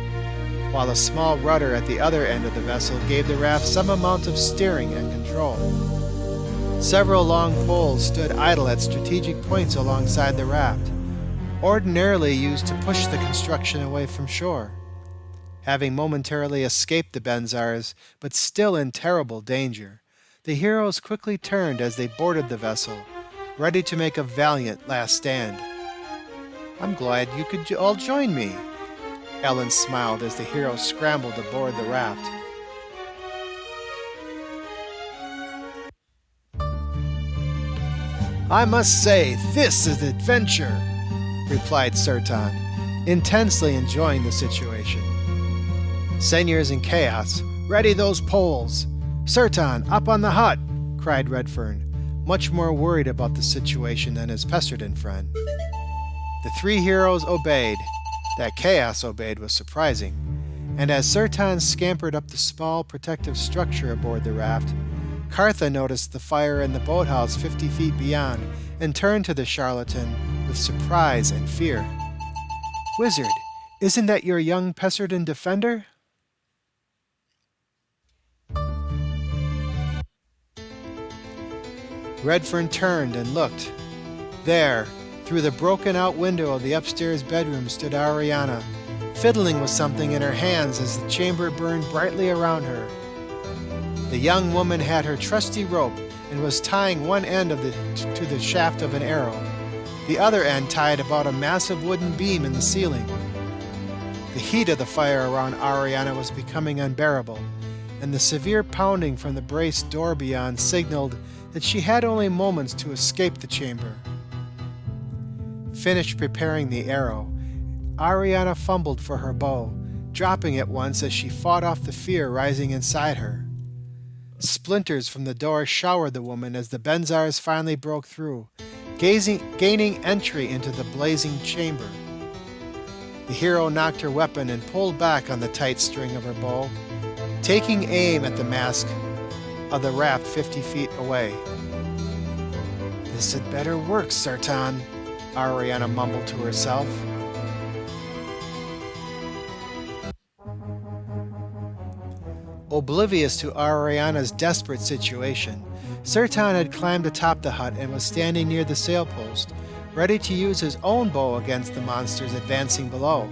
while a small rudder at the other end of the vessel gave the raft some amount of steering and control. Several long poles stood idle at strategic points alongside the raft, ordinarily used to push the construction away from shore. Having momentarily escaped the Benzars, but still in terrible danger, the heroes quickly turned as they boarded the vessel, ready to make a valiant last stand. "I'm glad you could all join me," Ellen smiled as the heroes scrambled aboard the raft. "I must say, this is adventure," replied Surtan, intensely enjoying the situation. Senyers and Chaos, "Ready those poles! Surtan, up on the hut!" cried Redfern, much more worried about the situation than his Pesterden friend. The three heroes obeyed. That Chaos obeyed was surprising, and as Surtan scampered up the small protective structure aboard the raft, Cartha noticed the fire in the boathouse 50 feet beyond and turned to the charlatan with surprise and fear. "Wizard, isn't that your young Pesterden defender?" Redfern turned and looked. There, through the broken-out window of the upstairs bedroom stood Ariana, fiddling with something in her hands as the chamber burned brightly around her. The young woman had her trusty rope and was tying one end to the shaft of an arrow, the other end tied about a massive wooden beam in the ceiling. The heat of the fire around Ariana was becoming unbearable, and the severe pounding from the braced door beyond signaled that she had only moments to escape the chamber. Finished preparing the arrow, Ariana fumbled for her bow, dropping it once as she fought off the fear rising inside her. Splinters from the door showered the woman as the Benzars finally broke through, gaining entry into the blazing chamber. The hero knocked her weapon and pulled back on the tight string of her bow, taking aim at the mask of the raft 50 feet away. "This had better work, Sartan," Ariana mumbled to herself. Oblivious to Ariana's desperate situation, Sartan had climbed atop the hut and was standing near the sailpost, ready to use his own bow against the monsters advancing below.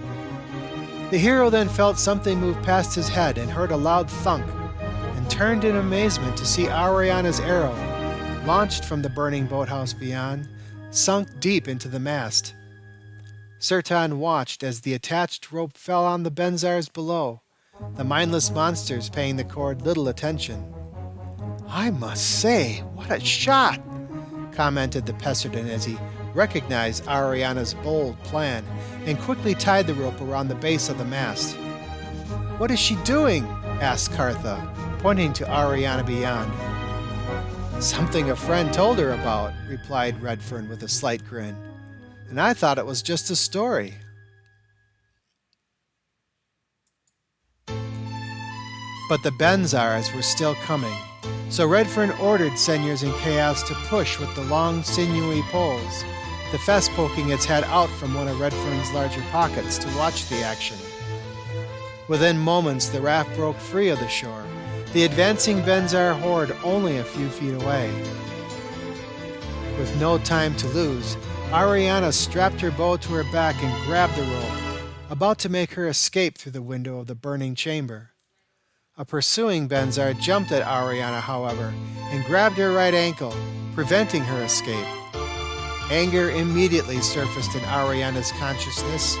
The hero then felt something move past his head and heard a loud thunk, and turned in amazement to see Ariana's arrow, launched from the burning boathouse beyond, sunk deep into the mast. Sartan watched as the attached rope fell on the Benzars below, the mindless monsters paying the cord little attention. "I must say, what a shot!" commented the Pesserden as he recognized Ariana's bold plan and quickly tied the rope around the base of the mast. "What is she doing?" asked Cartha, pointing to Ariana beyond. "Something a friend told her about," replied Redfern with a slight grin. "And I thought it was just a story." But the Benzars were still coming, so Redfern ordered Seniors and Chaos to push with the long, sinewy poles, the Fess poking its head out from one of Redfern's larger pockets to watch the action. Within moments, the raft broke free of the shore, the advancing Benzar horde only a few feet away. With no time to lose, Ariana strapped her bow to her back and grabbed the rope, about to make her escape through the window of the burning chamber. A pursuing Benzar jumped at Ariana, however, and grabbed her right ankle, preventing her escape. Anger immediately surfaced in Ariana's consciousness,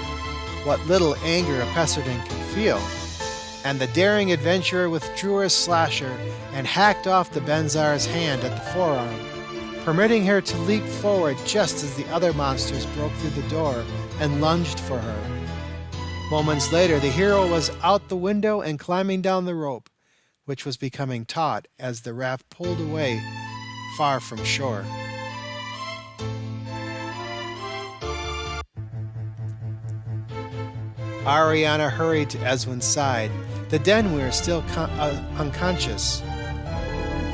what little anger a Pesserden could feel, and the daring adventurer withdrew her slasher and hacked off the Benzar's hand at the forearm, permitting her to leap forward just as the other monsters broke through the door and lunged for her. Moments later, the hero was out the window and climbing down the rope, which was becoming taut as the raft pulled away far from shore. Ariana hurried to Eswin's side, the Denweir still unconscious.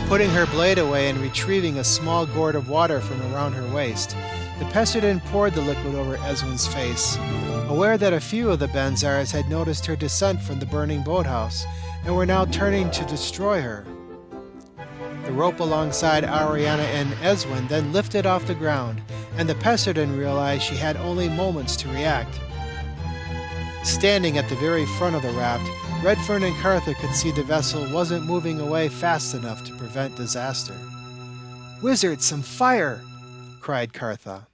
Putting her blade away and retrieving a small gourd of water from around her waist, the Pesserden poured the liquid over Eswin's face, aware that a few of the Benzars had noticed her descent from the burning boathouse and were now turning to destroy her. The rope alongside Ariana and Eswin then lifted off the ground, and the Pesserden realized she had only moments to react. Standing at the very front of the raft, Redfern and Cartha could see the vessel wasn't moving away fast enough to prevent disaster. "Wizard, some fire!" cried Cartha.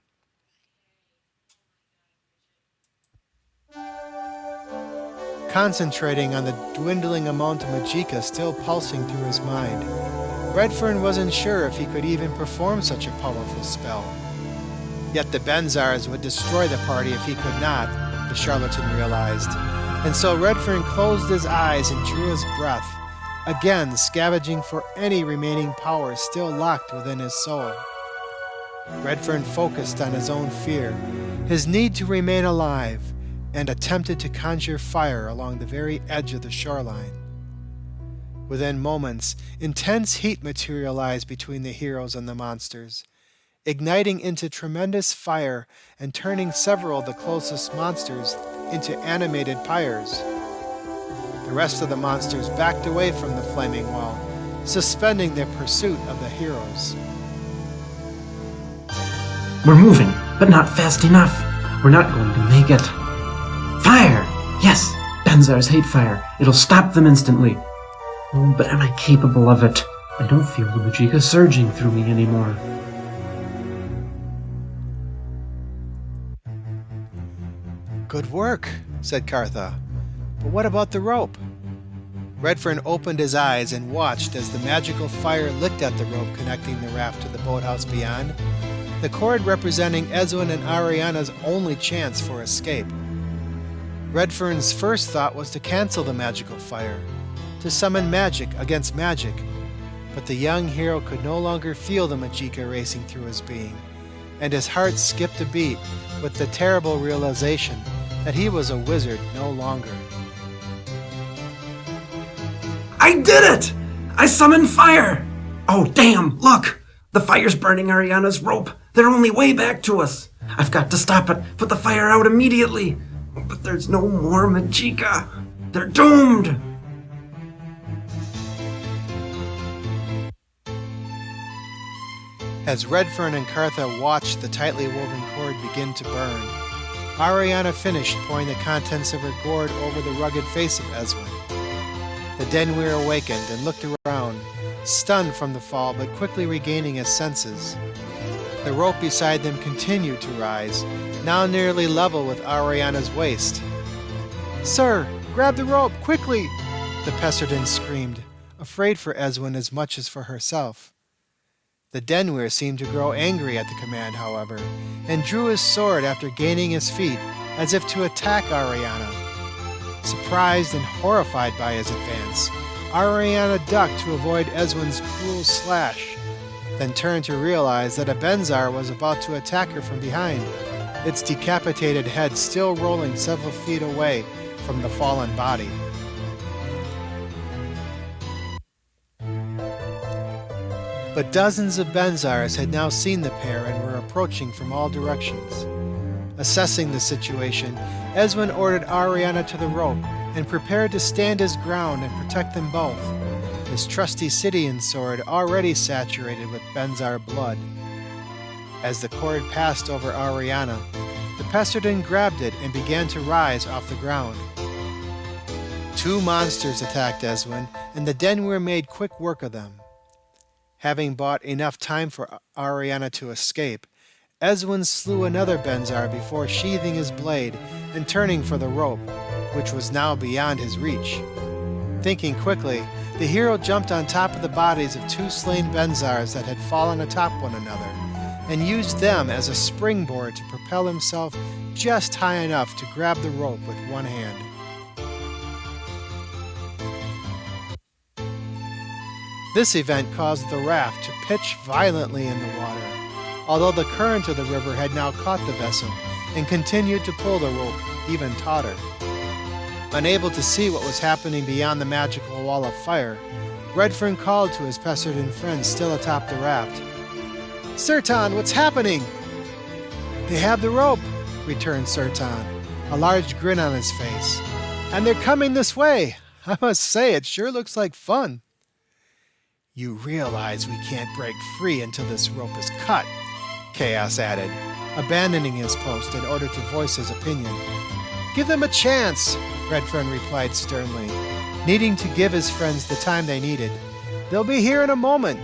Concentrating on the dwindling amount of magicka still pulsing through his mind, Redfern wasn't sure if he could even perform such a powerful spell. Yet the Benzars would destroy the party if he could not, the charlatan realized, and so Redfern closed his eyes and drew his breath, again scavenging for any remaining power still locked within his soul. Redfern focused on his own fear, his need to remain alive, and attempted to conjure fire along the very edge of the shoreline. Within moments, intense heat materialized between the heroes and the monsters, igniting into tremendous fire and turning several of the closest monsters into animated pyres. The rest of the monsters backed away from the flaming wall, suspending their pursuit of the heroes. We're moving, but not fast enough. We're not going to make it. Fire! Yes, Benzars hate fire. It'll stop them instantly. Oh, but am I capable of it? I don't feel the Majika surging through me anymore. Good work, said Cartha. But what about the rope? Redfern opened his eyes and watched as the magical fire licked at the rope connecting the raft to the boathouse beyond, the cord representing Ezwin and Ariana's only chance for escape. Redfern's first thought was to cancel the magical fire, to summon magic against magic, but the young hero could no longer feel the Majika racing through his being, and his heart skipped a beat with the terrible realization that he was a wizard no longer. I did it! I summoned fire! Oh, damn, look! The fire's burning Ariana's rope. They're on their way back to us. I've got to stop it. Put the fire out immediately. But there's no more Majika. They're doomed! As Redfern and Cartha watched the tightly woven cord begin to burn, Ariana finished pouring the contents of her gourd over the rugged face of Ezwin. The Denweir awakened and looked around, stunned from the fall but quickly regaining his senses. The rope beside them continued to rise, now nearly level with Ariana's waist. "Sir, grab the rope, quickly!" the Pesterdin screamed, afraid for Ezwin as much as for herself. The Denweir seemed to grow angry at the command, however, and drew his sword after gaining his feet, as if to attack Ariana. Surprised and horrified by his advance, Ariana ducked to avoid Ezwin's cruel slash, then turned to realize that a Benzar was about to attack her from behind, its decapitated head still rolling several feet away from the fallen body. But dozens of Benzars had now seen the pair and were approaching from all directions. Assessing the situation, Ezwin ordered Ariana to the rope and prepared to stand his ground and protect them both, his trusty Sidian sword already saturated with Benzar blood. As the cord passed over Ariana, the Pesterdin grabbed it and began to rise off the ground. Two monsters attacked Ezwin, and the Denweir made quick work of them. Having bought enough time for Ariana to escape, Ezwin slew another Benzar before sheathing his blade and turning for the rope, which was now beyond his reach. Thinking quickly, the hero jumped on top of the bodies of two slain Benzars that had fallen atop one another, and used them as a springboard to propel himself just high enough to grab the rope with one hand. This event caused the raft to pitch violently in the water, although the current of the river had now caught the vessel and continued to pull the rope even tauter. Unable to see what was happening beyond the magical wall of fire, Redfern called to his Pesterdin friend still atop the raft. "Surtan, what's happening?" "They have the rope," returned Surtan, a large grin on his face. "And they're coming this way. I must say, it sure looks like fun." "You realize we can't break free until this rope is cut," Chaos added, abandoning his post in order to voice his opinion. "Give them a chance," Redfern replied sternly, needing to give his friends the time they needed. "They'll be here in a moment."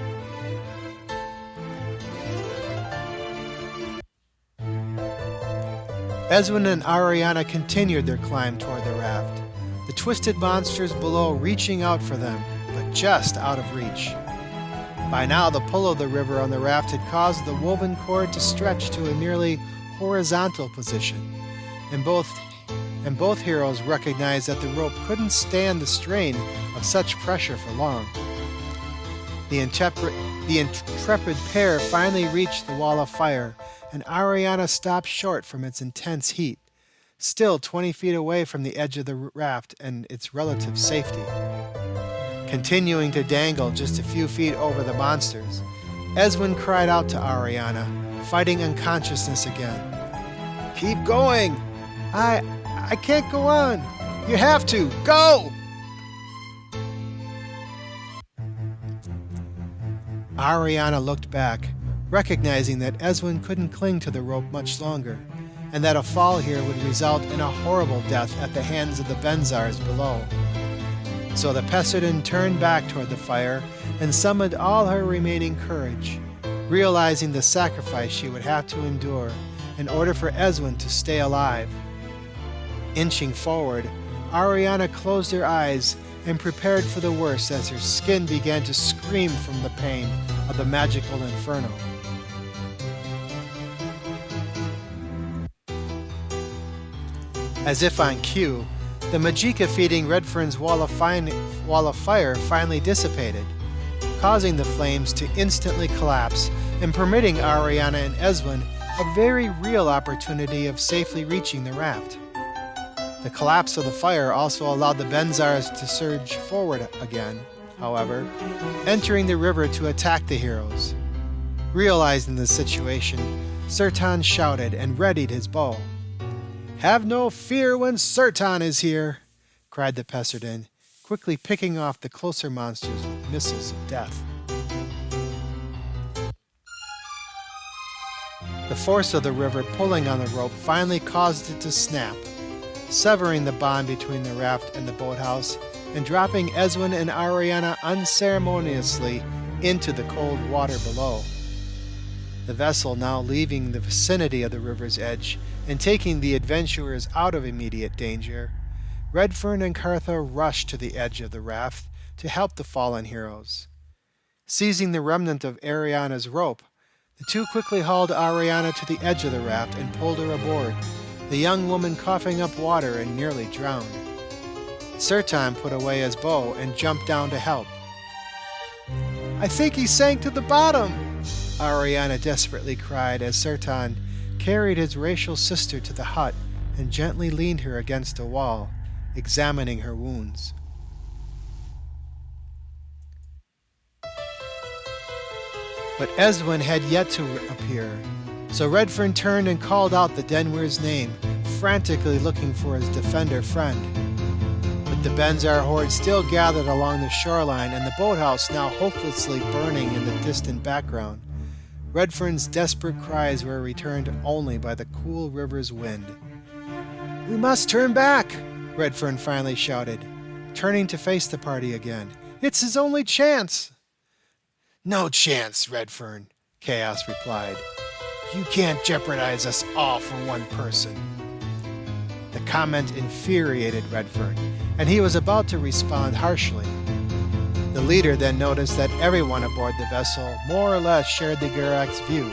Ezwin and Ariana continued their climb toward the raft, the twisted monsters below reaching out for them, but just out of reach. By now, the pull of the river on the raft had caused the woven cord to stretch to a nearly horizontal position, and both heroes recognized that the rope couldn't stand the strain of such pressure for long. The intrepid pair finally reached the wall of fire, and Ariana stopped short from its intense heat, still 20 feet away from the edge of the raft and its relative safety. Continuing to dangle just a few feet over the monsters, Ezwin cried out to Ariana, fighting unconsciousness again. "Keep going! I can't go on! You have to! Go!" Ariana looked back, recognizing that Ezwin couldn't cling to the rope much longer, and that a fall here would result in a horrible death at the hands of the Benzars below. So the Pessidon turned back toward the fire and summoned all her remaining courage, realizing the sacrifice she would have to endure in order for Eswin to stay alive. Inching forward, Ariana closed her eyes and prepared for the worst as her skin began to scream from the pain of the magical inferno. As if on cue, the Majika feeding Redfern's wall of fire finally dissipated, causing the flames to instantly collapse and permitting Ariana and Eswin a very real opportunity of safely reaching the raft. The collapse of the fire also allowed the Benzars to surge forward again, however, entering the river to attack the heroes. Realizing the situation, Surtan shouted and readied his bow. "Have no fear when Surtan is here!" cried the Pessidon, quickly picking off the closer monsters with missiles of death. The force of the river pulling on the rope finally caused it to snap, severing the bond between the raft and the boathouse and dropping Eswin and Ariana unceremoniously into the cold water below. The vessel now leaving the vicinity of the river's edge and taking the adventurers out of immediate danger, Redfern and Cartha rushed to the edge of the raft to help the fallen heroes. Seizing the remnant of Ariana's rope, the two quickly hauled Ariana to the edge of the raft and pulled her aboard, the young woman coughing up water and nearly drowned. Surtan put away his bow and jumped down to help. "I think he sank to the bottom!" Ariana desperately cried as Surtan carried his racial sister to the hut and gently leaned her against a wall, examining her wounds. But Eswin had yet to appear, so Redfern turned and called out the Denweir's name, frantically looking for his defender friend. But the Benzar horde still gathered along the shoreline and the boathouse now hopelessly burning in the distant background. Redfern's desperate cries were returned only by the cool river's wind. "We must turn back!" Redfern finally shouted, turning to face the party again. "It's his only chance!" "No chance, Redfern," Chaos replied. "You can't jeopardize us all for one person." The comment infuriated Redfern, and he was about to respond harshly. The leader then noticed that everyone aboard the vessel more or less shared the Girak's view,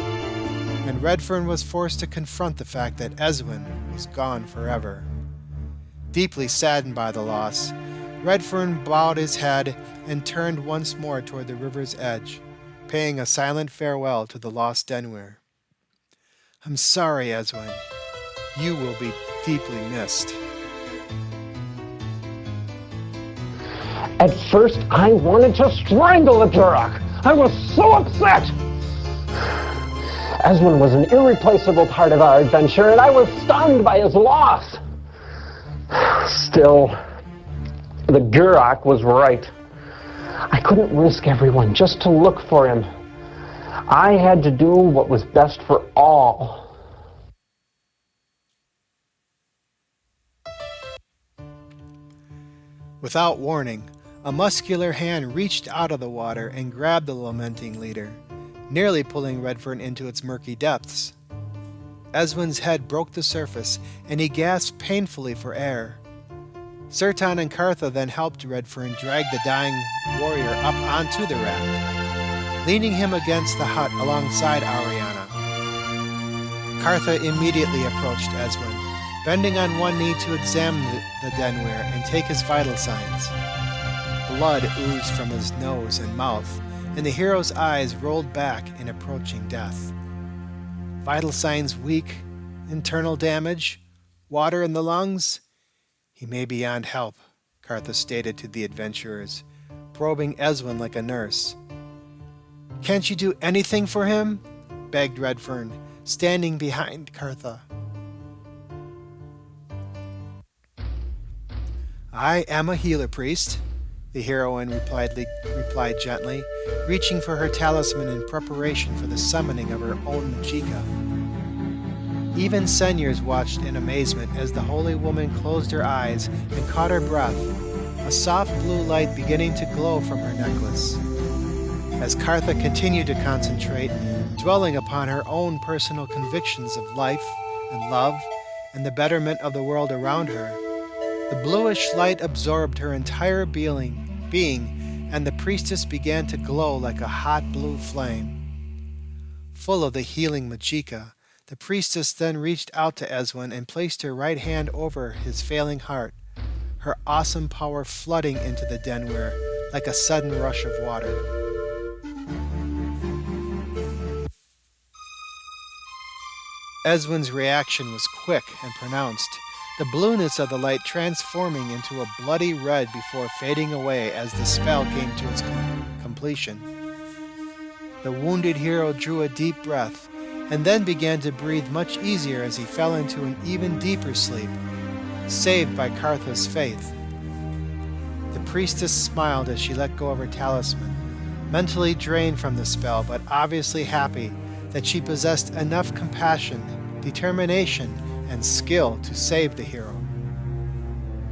and Redfern was forced to confront the fact that Eswin was gone forever. Deeply saddened by the loss, Redfern bowed his head and turned once more toward the river's edge, paying a silent farewell to the lost Denweir. "I'm sorry, Eswin. You will be deeply missed." At first, I wanted to strangle the Girak. I was so upset. Eswin was an irreplaceable part of our adventure, and I was stunned by his loss. Still, the Girak was right. I couldn't risk everyone just to look for him. I had to do what was best for all. Without warning, a muscular hand reached out of the water and grabbed the lamenting leader, nearly pulling Redfern into its murky depths. Eswin's head broke the surface, and he gasped painfully for air. Surtan and Cartha then helped Redfern drag the dying warrior up onto the raft, leaning him against the hut alongside Ariana. Cartha immediately approached Eswin, bending on one knee to examine the Denweir and take his vital signs. Blood oozed from his nose and mouth, and the hero's eyes rolled back in approaching death. Vital signs weak, internal damage, water in the lungs. He may be beyond help, Cartha stated to the adventurers, probing Eswin like a nurse. "Can't you do anything for him?" begged Redfern, standing behind Cartha. "I am a healer priest," the heroine replied gently, reaching for her talisman in preparation for the summoning of her own Majika. Even seniors watched in amazement as the holy woman closed her eyes and caught her breath, a soft blue light beginning to glow from her necklace. As Cartha continued to concentrate, dwelling upon her own personal convictions of life and love and the betterment of the world around her, the bluish light absorbed her entire being, and the priestess began to glow like a hot blue flame. Full of the healing Machika, the priestess then reached out to Eswin and placed her right hand over his failing heart, her awesome power flooding into the denware like a sudden rush of water. Eswin's reaction was quick and pronounced, the blueness of the light transforming into a bloody red before fading away as the spell came to its completion. The wounded hero drew a deep breath and then began to breathe much easier as he fell into an even deeper sleep, saved by Cartha's faith. The priestess smiled as she let go of her talisman, mentally drained from the spell but obviously happy that she possessed enough compassion, determination, and skill to save the hero.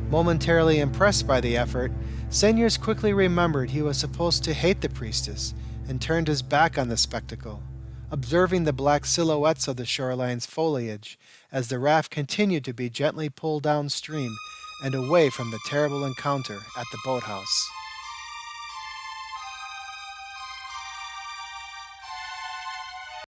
Momentarily impressed by the effort, Senyers quickly remembered he was supposed to hate the priestess and turned his back on the spectacle, observing the black silhouettes of the shoreline's foliage as the raft continued to be gently pulled downstream and away from the terrible encounter at the boathouse.